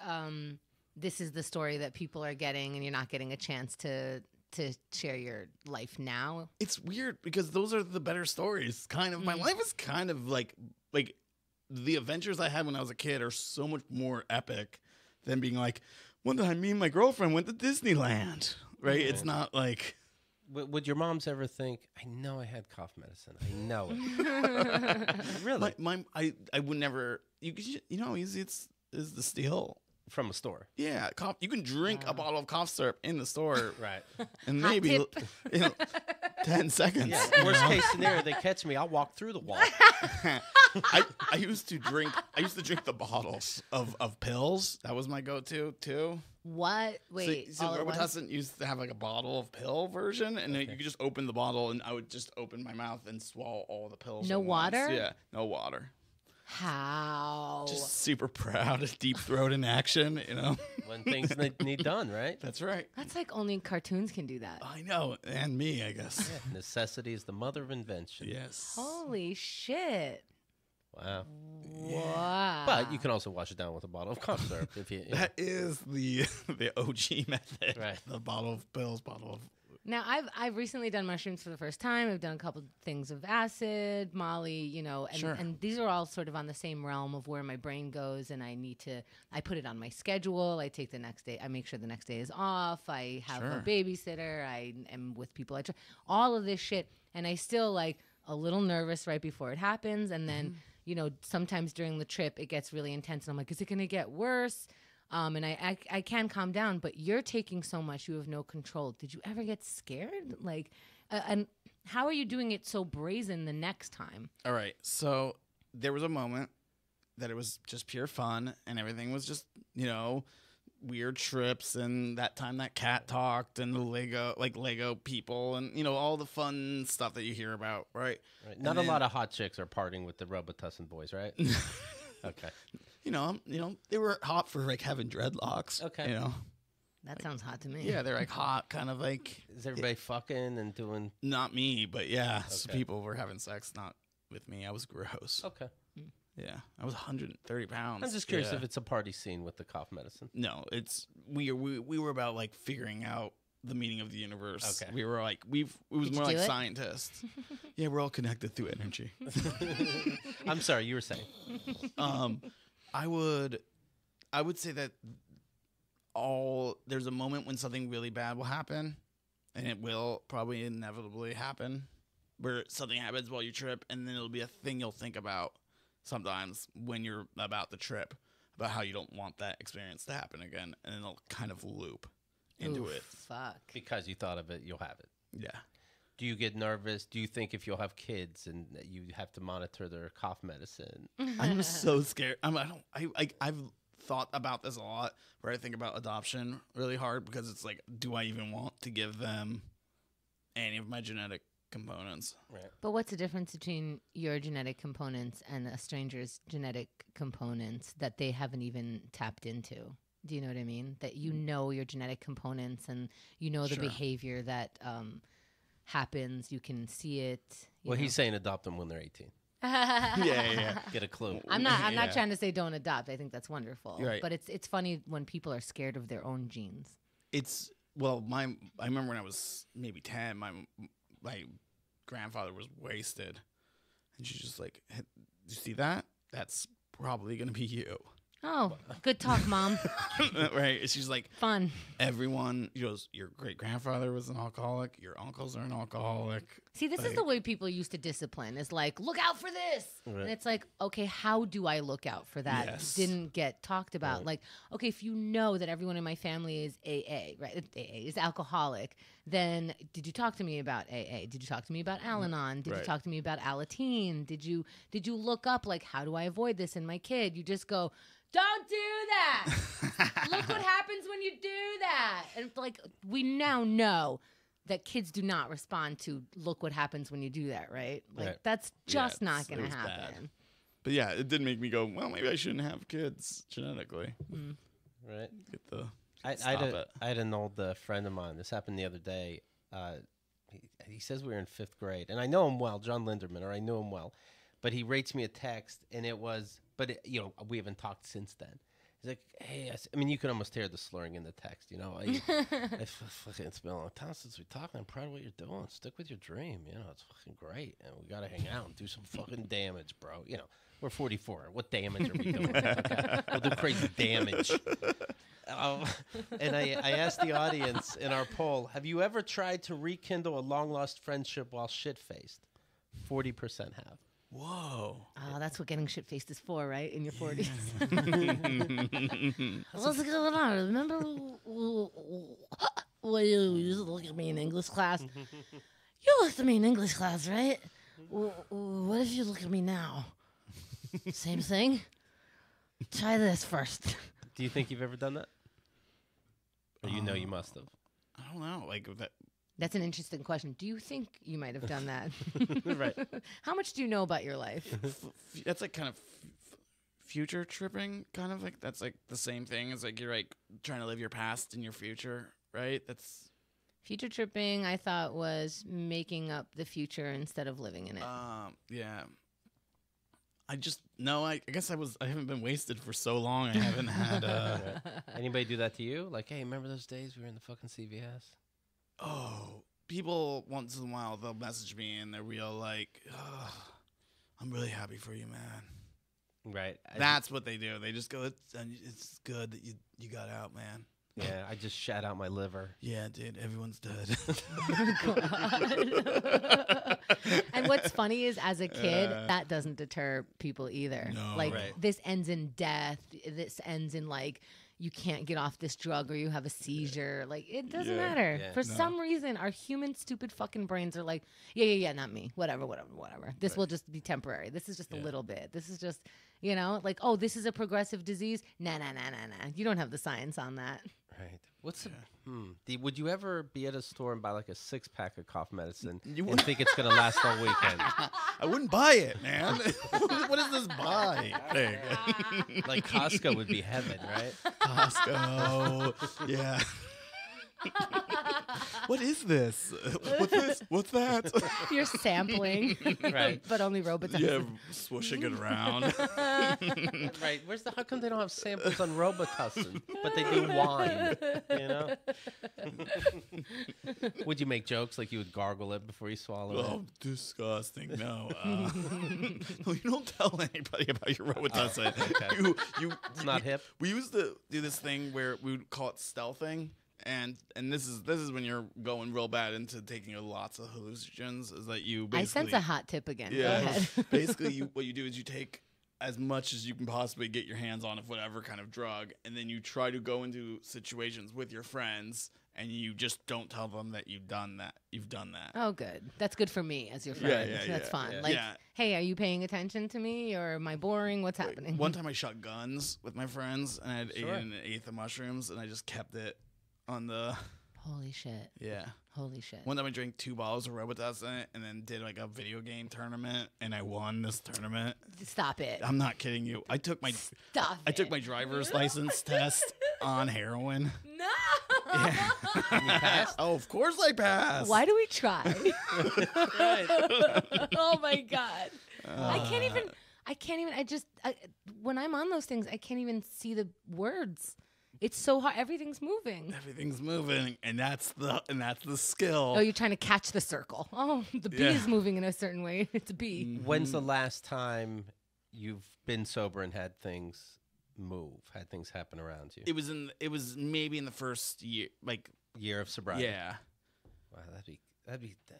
this is the story that people are getting and you're not getting a chance to share your life now? It's weird because those are the better stories. Kind of. My life is kind of like the adventures I had when I was a kid are so much more epic than being like, one time me and my girlfriend went to Disneyland. Right? It's not like... Would your moms ever think, I know I had cough medicine. I know it. Really? I would never... You know how easy it is to steal? From a store. Yeah, you can drink a bottle of cough syrup in the store. Right. And Hot maybe tip. 10 seconds. Yeah, worst case scenario, they catch me, I'll walk through the wall. I used to drink the bottles of pills. That was my go-to too. What? Wait. So all at once? Robitussin used to have a bottle of pill version, and then you could just open the bottle, and I would just open my mouth and swallow all the pills. No at once. water? Yeah, no water. How? Just super proud of deep throat in action, you know? When things need done, right? That's right. That's like only cartoons can do that. I know, and me, I guess. Yeah, necessity is the mother of invention. Yes. Holy shit. Wow. Wow. But you can also wash it down with a bottle of cough syrup if you. That is the OG method. Right. The bottle of pills, bottle of... Now, I've recently done mushrooms for the first time. I've done a couple things of acid, Molly, and, Sure. and these are all sort of on the same realm of where my brain goes, and I put it on my schedule. I take the next day. I make sure the next day is off. I have a Sure. babysitter. I am with people I trust. All of this shit, and I still a little nervous right before it happens, and then sometimes during the trip it gets really intense, and I'm like, is it going to get worse? And I can calm down, but you're taking so much, you have no control. Did you ever get scared? And how are you doing it so brazen the next time? All right. So there was a moment that it was just pure fun and everything was just, weird trips and that time that cat talked and the Lego people and, all the fun stuff that you hear about, right? Not a lot of hot chicks are partying with the Robotussin boys, right? Okay. They were hot for like having dreadlocks. Okay. That sounds hot to me. Yeah, they're like hot, kind of like. Is everybody fucking and doing? Not me, but yeah, Okay. so people were having sex, not with me. I was gross. Okay. Yeah, I was 130 pounds. I'm just curious Yeah. if it's a party scene with the cough medicine. No, we were about like figuring out the meaning of the universe. Okay. We were like it was Did more you like do it? scientists. Yeah, we're all connected through energy. I'm sorry, you were saying. I would say that there's a moment when something really bad will happen, and it will probably inevitably happen, where something happens while you trip, and then it'll be a thing you'll think about sometimes when you're about the trip, about how you don't want that experience to happen again, and then it'll kind of loop into Oof, it. Fuck. Because you thought of it, you'll have it. Yeah. Do you get nervous? Do you think if you'll have kids and that you have to monitor their cough medicine? I'm so scared. I've thought about this a lot, where I think about adoption really hard, because it's like, do I even want to give them any of my genetic components? Right. But what's the difference between your genetic components and a stranger's genetic components that they haven't even tapped into? Do you know what I mean? That you know your genetic components and you know the Sure. behavior that happens. You can see it. Well, he's saying adopt them when they're 18. Yeah. Get a clue. I'm not Yeah. trying to say don't adopt. I think that's wonderful. Right. But it's funny when people are scared of their own genes. It's I remember when I was maybe 10, my grandfather was wasted, and she's just like, hey, you see that? That's probably gonna be you. Oh, good talk, Mom. Right? She's like, Fun. everyone, your great grandfather was an alcoholic, your uncles are an alcoholic. See, this is the way people used to discipline. Is like, look out for this. Right. And it's like, okay, how do I look out for that? Yes. Didn't get talked about. Right. Like, okay, if you know that everyone in my family is AA, right? AA is alcoholic, then did you talk to me about AA? Did you talk to me about Al-Anon? Did you Right. talk to me about Alateen? Did you look up, like, how do I avoid this in my kid? You just go, don't do that. Look what happens when you do that. And like, we now know that kids do not respond to look what happens when you do that, right? Like, Right. that's just not it going to was bad. happen. But yeah, it did make me go, well, maybe I shouldn't have kids genetically. Right. Get the I stop it. had an old friend of mine. This happened the other day. He says we were in 5th grade, and I know him well, John Linderman, or I knew him well. But he rates me a text, and it was, we haven't talked since then. He's like, hey, I mean, you can almost hear the slurring in the text, it's been a long time since we talked. I'm proud of what you're doing. Stick with your dream. It's fucking great. And we got to hang out and do some fucking damage, bro. We're 44. What damage are we doing? Okay. We'll do crazy damage. And I asked the audience in our poll, have you ever tried to rekindle a long-lost friendship while shit-faced? 40% have. Whoa. Oh, that's what getting shit-faced is for, right? In your 40s. What's going on? Remember when you used to look at me in English class? You looked at me in English class, right? What if you look at me now? Same thing? Try this first. Do you think you've ever done that? Or you must have. I don't know. Like that. That's an interesting question. Do you think you might have done that? Right. How much do you know about your life? That's like kind of future tripping, kind of like that's like the same thing as like you're like trying to live your past in your future, right? That's Future tripping, I thought, was making up the future instead of living in it. yeah. I guess I haven't been wasted for so long. I haven't had Anybody do that to you? Like, hey, remember those days we were in the fucking CVS? Oh, people once in a while they'll message me and they're real like, oh, I'm really happy for you, man. Right. That's what they do. They just go, it's good that you got out, man. Yeah, I just shat out my liver. Yeah, dude, everyone's dead. And what's funny is, as a kid, that doesn't deter people either. No. Like, Right. this ends in death. This ends in, like, you can't get off this drug or you have a seizure. Like, it doesn't Yeah. matter. Yeah. For No. some reason, our human, stupid fucking brains are like, yeah, not me. Whatever. This will just be temporary. This is just a Yeah. little bit. This is just, You know, like, oh, this is a progressive disease. Nah. You don't have the science on that. Right. What's would you ever be at a store and buy like a 6-pack of cough medicine You and would- think it's gonna last all weekend? I wouldn't buy it, man. What is this buy thing? Like Costco would be heaven, right? Costco. Yeah. What is this? What's this? What's that? You're sampling, Right. but only Robitussin. Yeah, swooshing it around. Right. How come they don't have samples on Robitussin, but they do wine? You know? Would you make jokes like you would gargle it before you swallow Oh, disgusting! No, no, you don't tell anybody about your Robitussin. okay. It's not hip. We used to do this thing where we would call it stealthing, and this is when you're going real bad into taking lots of hallucinogens. Is that you? I sense a hot tip again. Go Yeah. ahead. Basically, what you do is you take as much as you can possibly get your hands on of whatever kind of drug, and then you try to go into situations with your friends, and you just don't tell them that you've done that. Oh, good. That's good for me as your Yeah, friend. yeah, That's yeah, fun. yeah. Like, Yeah. hey, are you paying attention to me, or am I boring? What's happening? One time I shot guns with my friends, and I had Sure. eaten an eighth of mushrooms, and I just kept it on the Holy shit. yeah. Holy shit. One time I drank 2 bottles of Robitussin and then did like a video game tournament, and I won this tournament. Stop it. I'm not kidding you. I took my Stop driver's license test on heroin. No. Yeah. Oh, of course I passed. Why do we try? Right. Oh my god. I can't even. When I'm on those things, I can't even see the words. It's so hard. Everything's moving. Everything's moving, and that's the skill. Oh, you're trying to catch the circle. Oh, the bee Yeah. is moving in a certain way. It's a bee. When's the last time you've been sober and had things move, had things happen around you? It was maybe in the first year, like Year of sobriety. yeah. Wow, that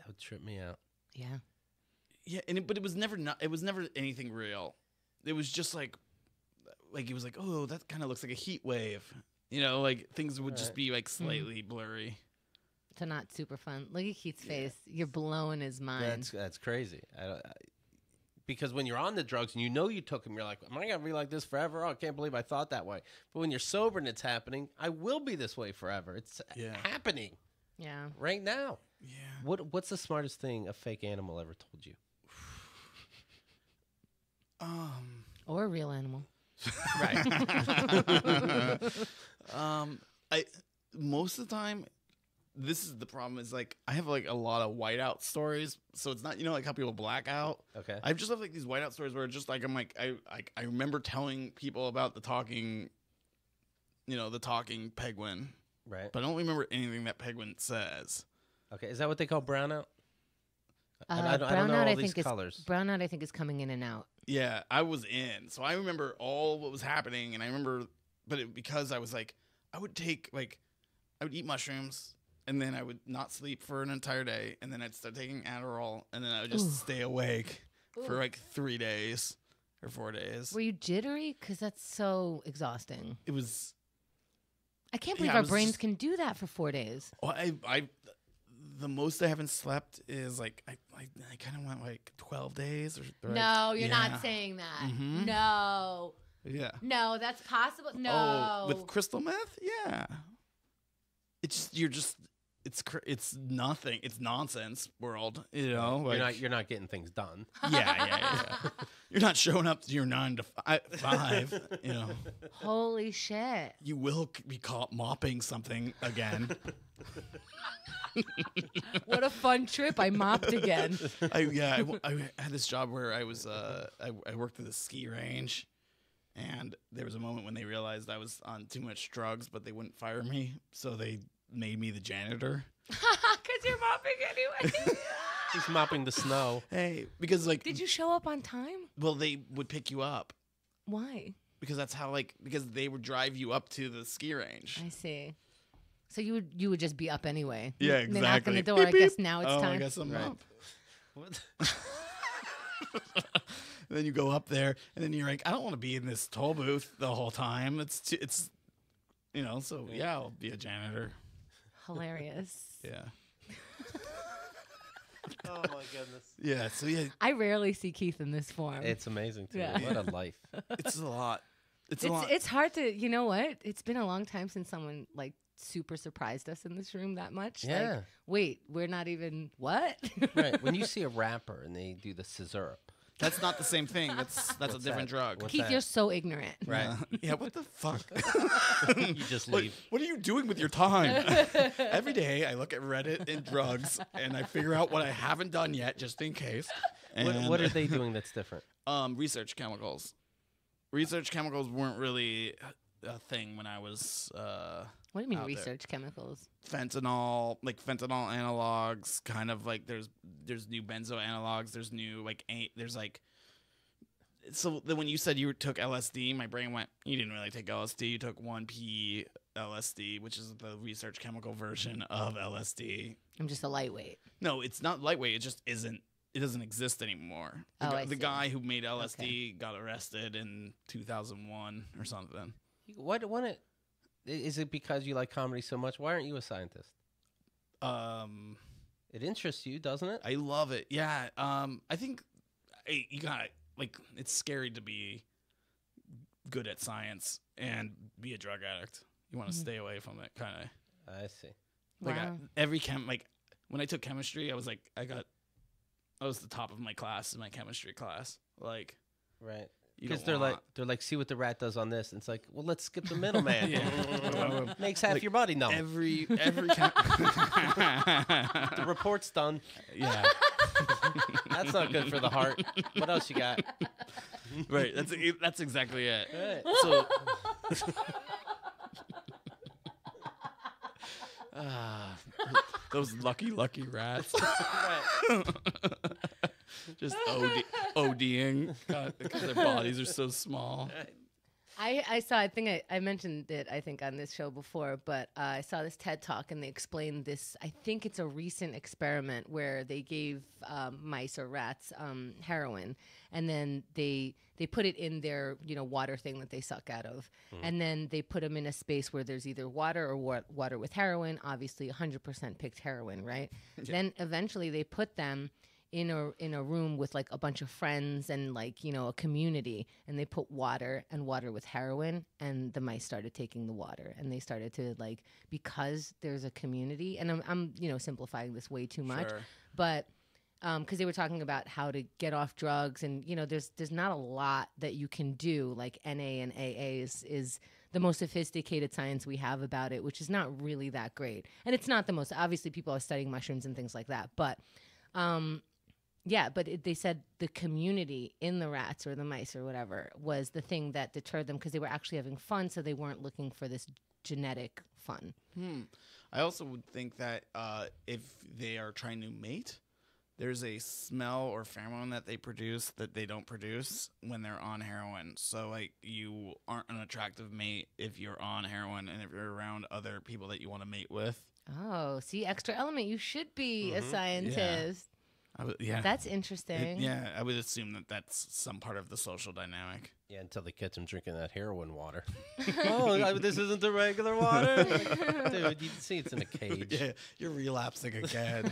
would trip me out. Yeah. Yeah, but it was never anything real. It was just like it was like, oh, that kind of looks like a heat wave. You know, like things would just Right. be like slightly blurry. So not super fun. Look at Keith's face. You're blowing his mind. That's crazy. Because when you're on the drugs and you know you took them, you're like, am I gonna be like this forever? Oh, I can't believe I thought that way. But when you're sober and it's happening, I will be this way forever. It's Yeah. happening Yeah. right now. Yeah. What's the smartest thing a fake animal ever told you? Or a real animal. Right. I most of the time, this is the problem. Is like I have like a lot of whiteout stories, so it's not like how people black out. Okay. I just have like these whiteout stories where it's just like I remember telling people about the talking penguin, Right. but I don't remember anything that penguin says. Okay. Is that what they call brownout? I don't know brownout, all I these think colors. brownout, I think, is coming in and out. Yeah, I was in, so I remember all what was happening, and I remember, because I was like, I would eat mushrooms, and then I would not sleep for an entire day, and then I'd start taking Adderall, and then I would just stay awake for like 3 days or 4 days. Were you jittery? Because that's so exhausting. It was. I can't believe Yeah, I our was brains just- can do that for 4 days. Well, the most I haven't slept is like I kind of went like 12 days or. No, you're Yeah. not saying that. Mhm. No. Yeah. No, that's possible. No. Oh, with crystal meth, yeah. It's it's nothing. It's nonsense world. You know, like, You're not getting things done. yeah. You're not showing up to your 9 to 5. You know, Holy shit. you will be caught mopping something again. What a fun trip. I mopped again. I had this job where I was I worked at the ski range, and there was a moment when they realized I was on too much drugs, but they wouldn't fire me, so they made me the janitor. Because you're mopping anyway. He's mopping the snow. Hey, because like, Did you show up on time? well, they would pick you up Why? because that's how because they would drive you up to the ski range. I see. So you would just be up anyway. Yeah, They knock on the exactly. door. Beep, I guess beep. now it's Oh, time. I guess I'm Right. up. What? And then you go up there, and then you're like, I don't want to be in this toll booth the whole time. It's so yeah, I'll be a janitor. Hilarious. Yeah. Oh my goodness. Yeah. So yeah, I rarely see Keith in this form. It's amazing to Yeah. me. What a life. it's a lot. It's a lot. It's hard to, you know what? It's been a long time since someone like super surprised us in this room that much. Yeah. Like, wait, we're not even what? Right. When you see a rapper and they do the scissor up. That's not the same thing. That's a What's different that? drug. What's Keith, that? you're so ignorant. Right. Yeah. What the fuck? You just Like, leave. what are you doing with your time? Every day I look at Reddit and drugs and I figure out what I haven't done yet just in case. What are they doing that's different? Research chemicals. Research chemicals weren't really a thing when I was What do you mean out there. research chemicals? Fentanyl, like fentanyl analogs, kind of like there's new benzo analogs, there's new there's like so when you said you took LSD, my brain went, you didn't really take LSD, you took 1P LSD, which is the research chemical version of LSD. I'm just a lightweight. No, it's not lightweight, it just isn't. It doesn't exist anymore. I The see. guy who made LSD got arrested in 2001 or something. What is it because you like comedy so much? Why aren't you a scientist? It interests you, doesn't it? I love it. Yeah. I think you got like it's scary to be good at science and be a drug addict. You want to stay away from it, kind of. I see. Like Wow. when I took chemistry, I was the top of my class in my chemistry class. Like, Right. you Because don't they're like, see what the rat does on this. And it's like, well, let's skip the middleman. Yeah. Makes half Like, your body numb. every The report's done. yeah. That's not good for the heart. What else you got? Right. That's exactly it. Right. So those lucky rats Right. just ODing because their bodies are so small. I think I mentioned it, I think, on this show before, but I saw this TED Talk and they explained this. I think it's a recent experiment where they gave mice or rats heroin, and then they put it in their water thing that they suck out of, and then they put them in a space where there's either water or water with heroin. Obviously, 100% picked heroin, right? Then eventually they put them in a room with like a bunch of friends and like a community, and they put water with heroin, and the mice started taking the water, and they started to like, because there's a community, and I'm simplifying this way too much, Sure. but because they were talking about how to get off drugs, and there's not a lot that you can do. Like NA and AA is the most sophisticated science we have about it, which is not really that great, and it's not the most, obviously people are studying mushrooms and things like that, but yeah, but they said the community in the rats or the mice or whatever was the thing that deterred them, because they were actually having fun, so they weren't looking for this genetic fun. I also would think that if they are trying to mate, there's a smell or pheromone that they produce that they don't produce when they're on heroin. So like you aren't an attractive mate if you're on heroin and if you're around other people that you want to mate with. Oh, see, extra element. You should be a scientist. Yeah. That's interesting. I would assume that that's some part of the social dynamic. Yeah, until they catch him drinking that heroin water. This isn't the regular water? Like, dude, you can see it's in a cage. Yeah, you're relapsing again.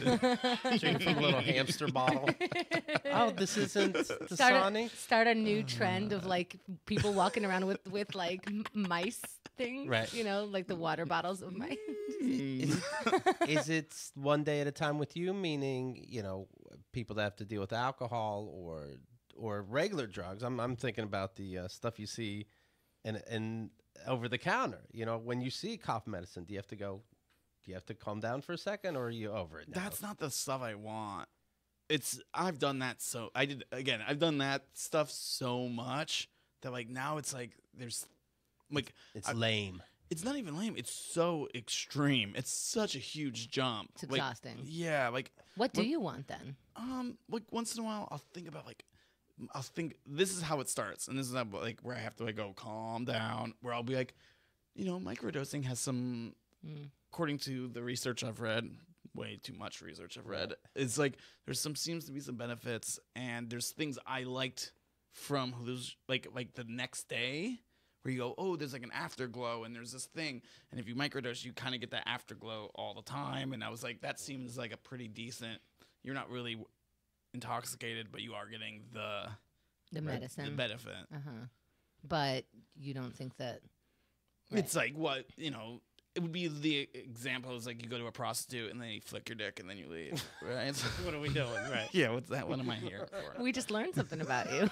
Drinking from a little hamster bottle. Oh, this isn't Dasani? Start a new trend of like people walking around with like mice things. Right. Like the water bottles of mice. Is it one day at a time with you, meaning, people that have to deal with alcohol or regular drugs? I'm thinking about the stuff you see and over the counter. When you see cough medicine, do you have to calm down for a second, or are you over it now? That's not the stuff I want. I've done that I've done that stuff so much that like now it's like there's like It's lame. It's not even lame. It's so extreme. It's such a huge jump. It's exhausting. Yeah, like What do you want then? like once in a while I'll think this is how it starts, and this is how, like where I have to like go calm down, where I'll be like, microdosing has some, according to the research I've read, way too much research I've read. It's like seems to be some benefits, and there's things I liked from those like the next day. Where you go, oh, there's like an afterglow, and there's this thing, and if you microdose, you kind of get that afterglow all the time. And I was like, that seems like a pretty decent, you're not really intoxicated, but you are getting The medicine. the benefit. But you don't think that. It's like what, it would be the example is like you go to a prostitute and then you flick your dick and then you leave, right? What are we doing? Right. Yeah, what's that? What am I here for? We just learned something about you.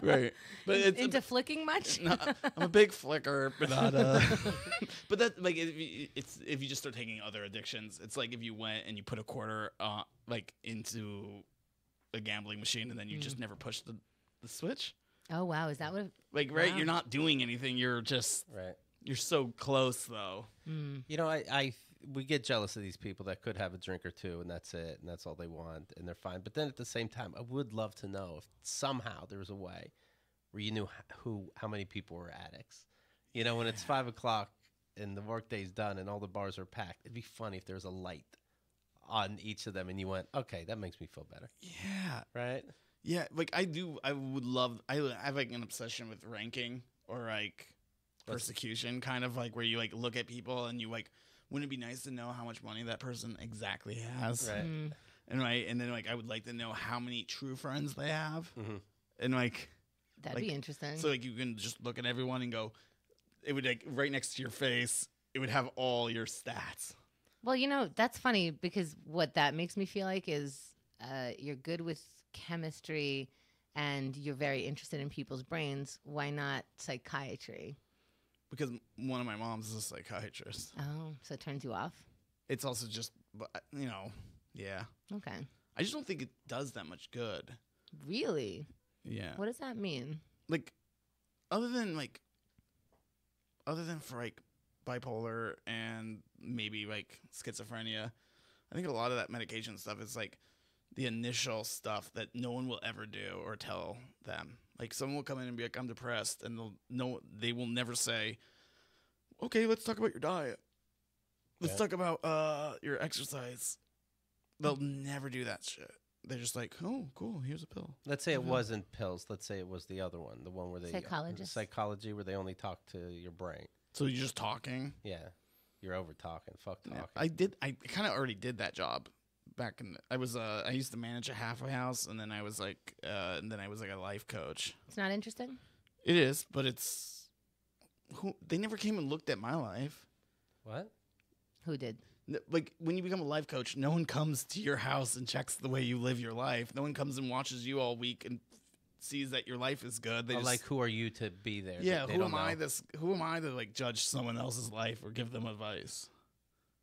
Right. But it's Into flicking much? I'm a big flicker, but not but that like if you just start taking other addictions, it's like if you went and you put a quarter like into a gambling machine and then you just never push the switch. Oh wow, is that what? Like right, Wow. you're not doing anything. You're just You're so close though. You know, we get jealous of these people that could have a drink or two and that's it, and that's all they want, and they're fine. But then at the same time, I would love to know if somehow there was a way where you knew how many people were addicts. You know, when it's 5 o'clock and the workday's done and all the bars are packed, it'd be funny if there was a light on each of them and you went, okay, that makes me feel better. Yeah. Right? Yeah, like I would love. I have like an obsession with ranking or like persecution, kind of like where you like look at people and you like, wouldn't it be nice to know how much money that person exactly has? Right. And then like I would like to know how many true friends they have, and like That'd be interesting. So like you can just look at everyone and go, it would like right next to your face, it would have all your stats. Well, that's funny because what that makes me feel like is you're good with chemistry and you're very interested in people's brains. Why not psychiatry? Because one of my moms is a psychiatrist. Oh, so it turns you off? It's also just, yeah. Okay. I just don't think it does that much good. Really? Yeah. What does that mean? Like, other than for like bipolar and maybe like schizophrenia, I think a lot of that medication stuff is like the initial stuff that no one will ever do or tell them. Like someone will come in and be like, I'm depressed, and they will never say, okay, let's talk about your diet. Let's talk about your exercise. They'll never do that shit. They're just like, oh, cool, here's a pill. Let's say it wasn't pills. Let's say it was the other one, the one where they psychology, where they only talk to your brain. So you're just talking? Yeah, you're over talking. Fuck talking. Yeah, I kind of already did that job back in. I used to manage a halfway house, and then I was like, a life coach. It's not interesting. It is, but they never came and looked at my life. What? Who did? Like when you become a life coach, no one comes to your house and checks the way you live your life. No one comes and watches you all week and sees that your life is good. They like, who are you to be there? Yeah, who am I to like judge someone else's life or give them advice?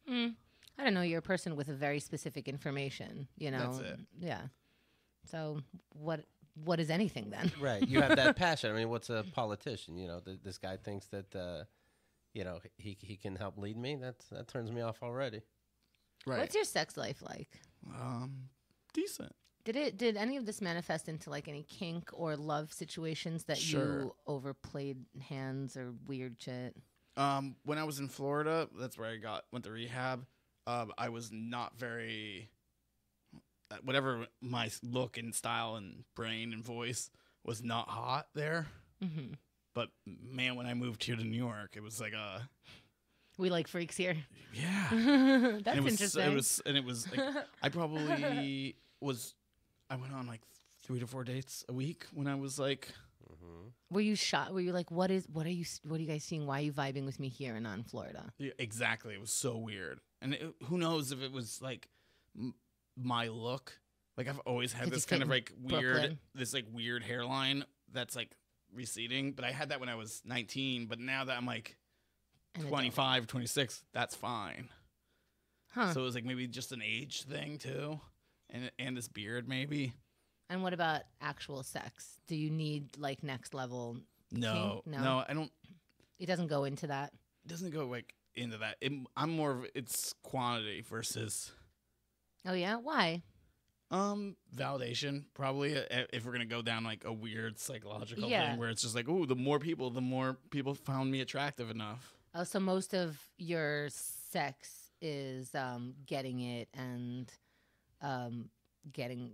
I don't know. You're a person with a very specific information. That's it. Yeah. So what is anything then? Right. You have that passion. I mean, what's a politician? This guy thinks that. He can help lead me. That turns me off already. Right. What's your sex life like? Decent. Did any of this manifest into like any kink or love situations that you overplayed hands or weird shit? When I was in Florida, that's where I went to rehab. I was not very, whatever my look and style and brain and voice was not hot there. Mm-hmm. But man, when I moved here to New York, it was like we like freaks here. Yeah, that's interesting. It was like I probably was. I went on like 3 to 4 dates a week when I was like. Mm-hmm. Were you shocked? Were you like, what are you guys seeing? Why are you vibing with me here and not in Florida? Yeah, exactly. It was so weird, and who knows if it was like my look. Like I've always had this kind of like weird hairline that's like receding, but I had that when I was 19, but now that I'm like 25, 26, that's fine. So it was like maybe just an age thing too, and this beard maybe. And what about actual sex? Do you need like next level? No, I don't. It doesn't go into that. It doesn't go like into that. I'm more of it's quantity versus. Oh yeah, why? Validation, probably, if we're gonna go down like a weird psychological thing where it's just like, ooh, the more people found me attractive enough. Oh, so most of your sex is getting it and getting,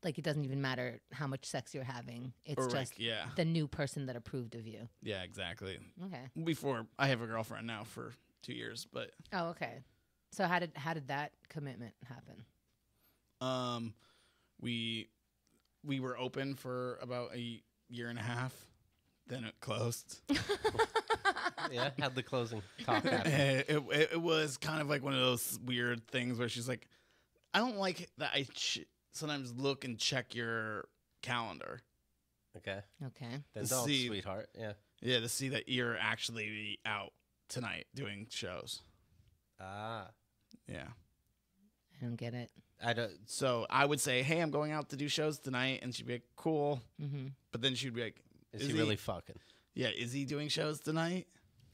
like, it doesn't even matter how much sex you're having. It's just the new person that approved of you. Yeah, exactly. Okay. Before, I have a girlfriend now for 2 years, but. Oh, okay. So how did that commitment happen? We were open for about a year and a half. Then it closed. Yeah, how'd the closing talk happen? It was kind of like one of those weird things where she's like, I don't like that I sometimes look and check your calendar. Okay. Then To don't, see- sweetheart. Yeah. Yeah, to see that you're actually out tonight doing shows. Ah. Yeah. I don't get it. I don't. So I would say, hey, I'm going out to do shows tonight. And she'd be like, cool. Mm-hmm. But then she'd be like, Is he really fucking? Yeah, is he doing shows tonight?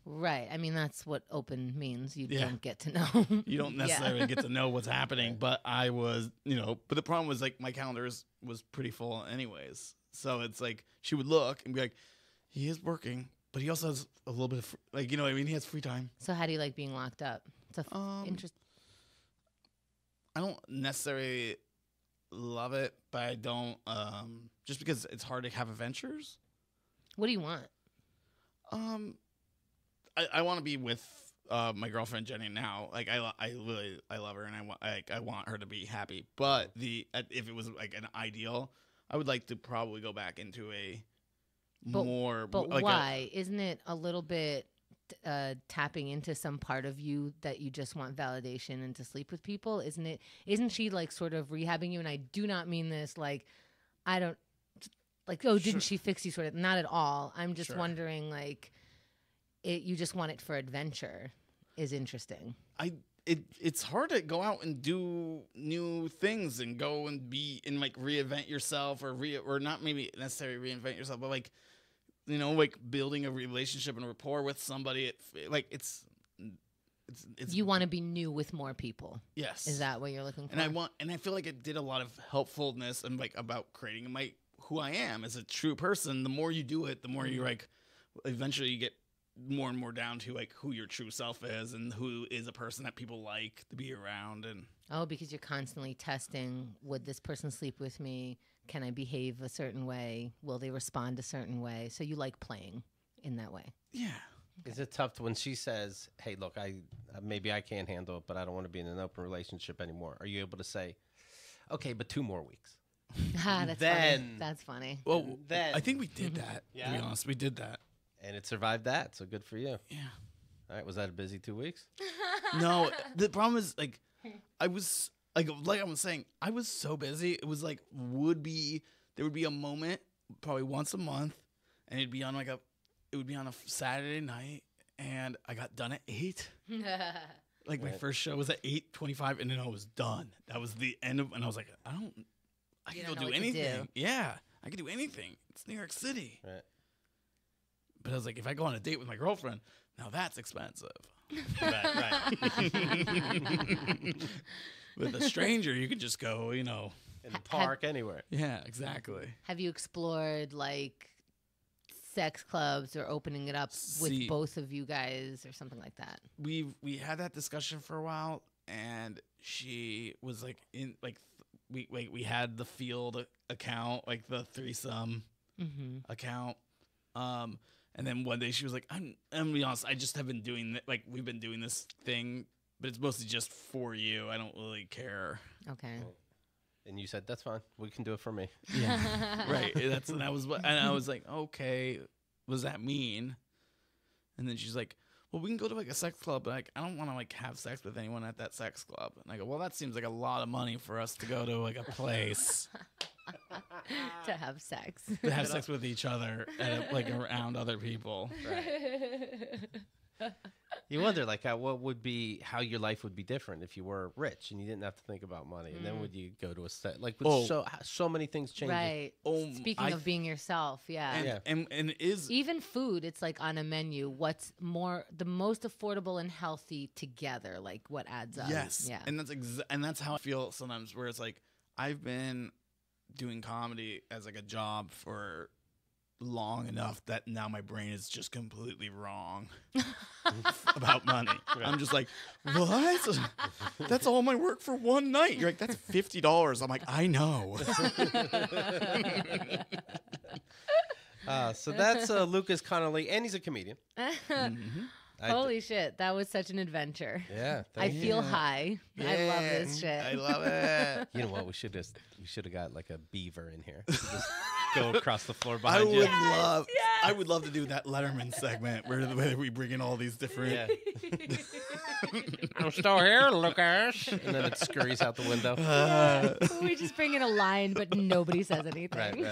Right. I mean, that's what open means. You Yeah. don't get to know. You don't necessarily get to know what's happening. But I was, but the problem was like my calendar was pretty full anyways. So it's like she would look and be like, he is working, but he also has a little bit of, like, what I mean? He has free time. So how do you like being locked up? It's a interest. I don't necessarily love it, but I don't, just because it's hard to have adventures. What do you want? I want to be with my girlfriend Jenny now. Like I love her, and I want her to be happy. But if it was like an ideal, I would like to probably go back into a more. But like why? Isn't it a little bit tapping into some part of you that you just want validation and to sleep with people? Isn't she like sort of rehabbing you? And I do not mean this like, I don't like, oh, didn't she fix you? Sort of, not at all. I'm just wondering like, you just want it for adventure is interesting. It's hard to go out and do new things and go and be and like reinvent yourself or not maybe necessarily reinvent yourself, but like, like building a relationship and a rapport with somebody. It's you want to be new with more people. Yes. Is that what you're looking for? And I feel like it did a lot of helpfulness and like about creating who I am as a true person. The more you do it, the more you like, eventually you get more and more down to like who your true self is and who is a person that people like to be around. And because you're constantly testing, would this person sleep with me? Can I behave a certain way? Will they respond a certain way? So you like playing in that way. Yeah. Is it tough when she says, hey, look, maybe I can't handle it, but I don't want to be in an open relationship anymore? Are you able to say, okay, but 2 more weeks? That's funny. That's funny. Well, I think we did that, to be honest. We did that. And it survived that, so good for you. Yeah. All right, was that a busy 2 weeks? No, the problem is, like, I was, like I was saying, I was so busy. It was, like, there would be a moment, probably once a month, and it'd be on, it would be on a Saturday night, and I got done at 8. Like, my first show was at 8:25, and then I was done. That was the end of, and I was like, I can go do anything. Yeah, I can do anything. It's New York City. Right. But I was like, if I go on a date with my girlfriend, now that's expensive. Right. With a stranger, you could just go, In the park, anywhere. Yeah, exactly. Have you explored like sex clubs or opening it up with both of you guys or something like that? We had that discussion for a while, and she was like, we had the field account, like the threesome account. And then one day she was like, I'm gonna be honest, I just have been doing like we've been doing this thing, but it's mostly just for you. I don't really care. Okay. And you said, that's fine. We can do it for me. Yeah. Right. And I was like, okay, what does that mean? And then she's like, well, we can go to like a sex club, but like I don't want to like have sex with anyone at that sex club. And I go, well, that seems like a lot of money for us to go to like a place. To have sex. To have sex with each other and like around other people. Right. You wonder like how your life would be different if you were rich and you didn't have to think about money. And then would you go to a set like so many things change. Right. Speaking of being yourself, And is even food, it's like on a menu, what's the most affordable and healthy together, like what adds up. Yes. Yeah. And that's how I feel sometimes where it's like I've been doing comedy as like a job for long enough that now my brain is just completely wrong about money. Right. I'm just like, what? That's all my work for one night. You're like, that's $50. I'm like, I know. So that's Lucas Connolly, and he's a comedian. Holy shit, that was such an adventure. Yeah. I feel Yeah. high. I love this shit. I love it. You know what? We should have got like a beaver in here. Just go across the floor I behind would you. love. yes. I would love to do that Letterman segment where we bring in all these different. Yeah. I'm still here, Lucas. And then it scurries out the window. We just bring in a line, but nobody says anything.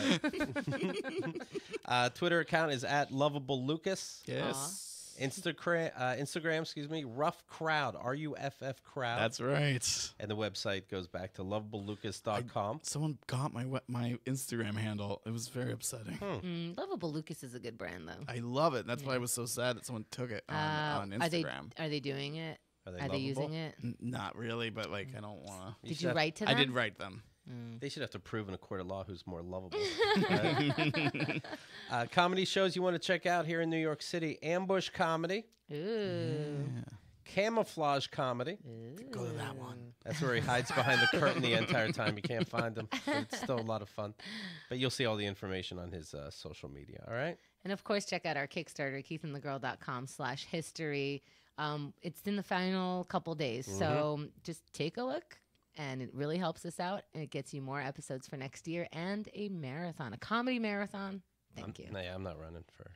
Right. Twitter account is at Lovable Lucas. Yes. Instagram, excuse me, Rough Crowd, RUFF Crowd. That's right. And the website goes back to lovablellucas.com. Someone got my Instagram handle. It was very upsetting. Lovable Lucas is a good brand, though. I love it. That's why I was so sad that someone took it on Instagram. Are they doing it? Are they Are they lovable? using it? Not really, but like I don't want to. Did you write to them? I did write them. They should have to prove in a court of law who's more lovable. Right? Comedy shows you want to check out here in New York City: Ambush Comedy, Ooh. Camouflage Comedy. Go to that one. That's where he hides behind the curtain the entire time. You can't find him. But it's still a lot of fun. But you'll see all the information on his social media. All right. And of course, check out our Kickstarter, keithandthegirl.com/history. It's in the final couple days. So just take a look. And it really helps us out. And it gets you more episodes for next year and a marathon, a comedy marathon. Thank you. I'm not running for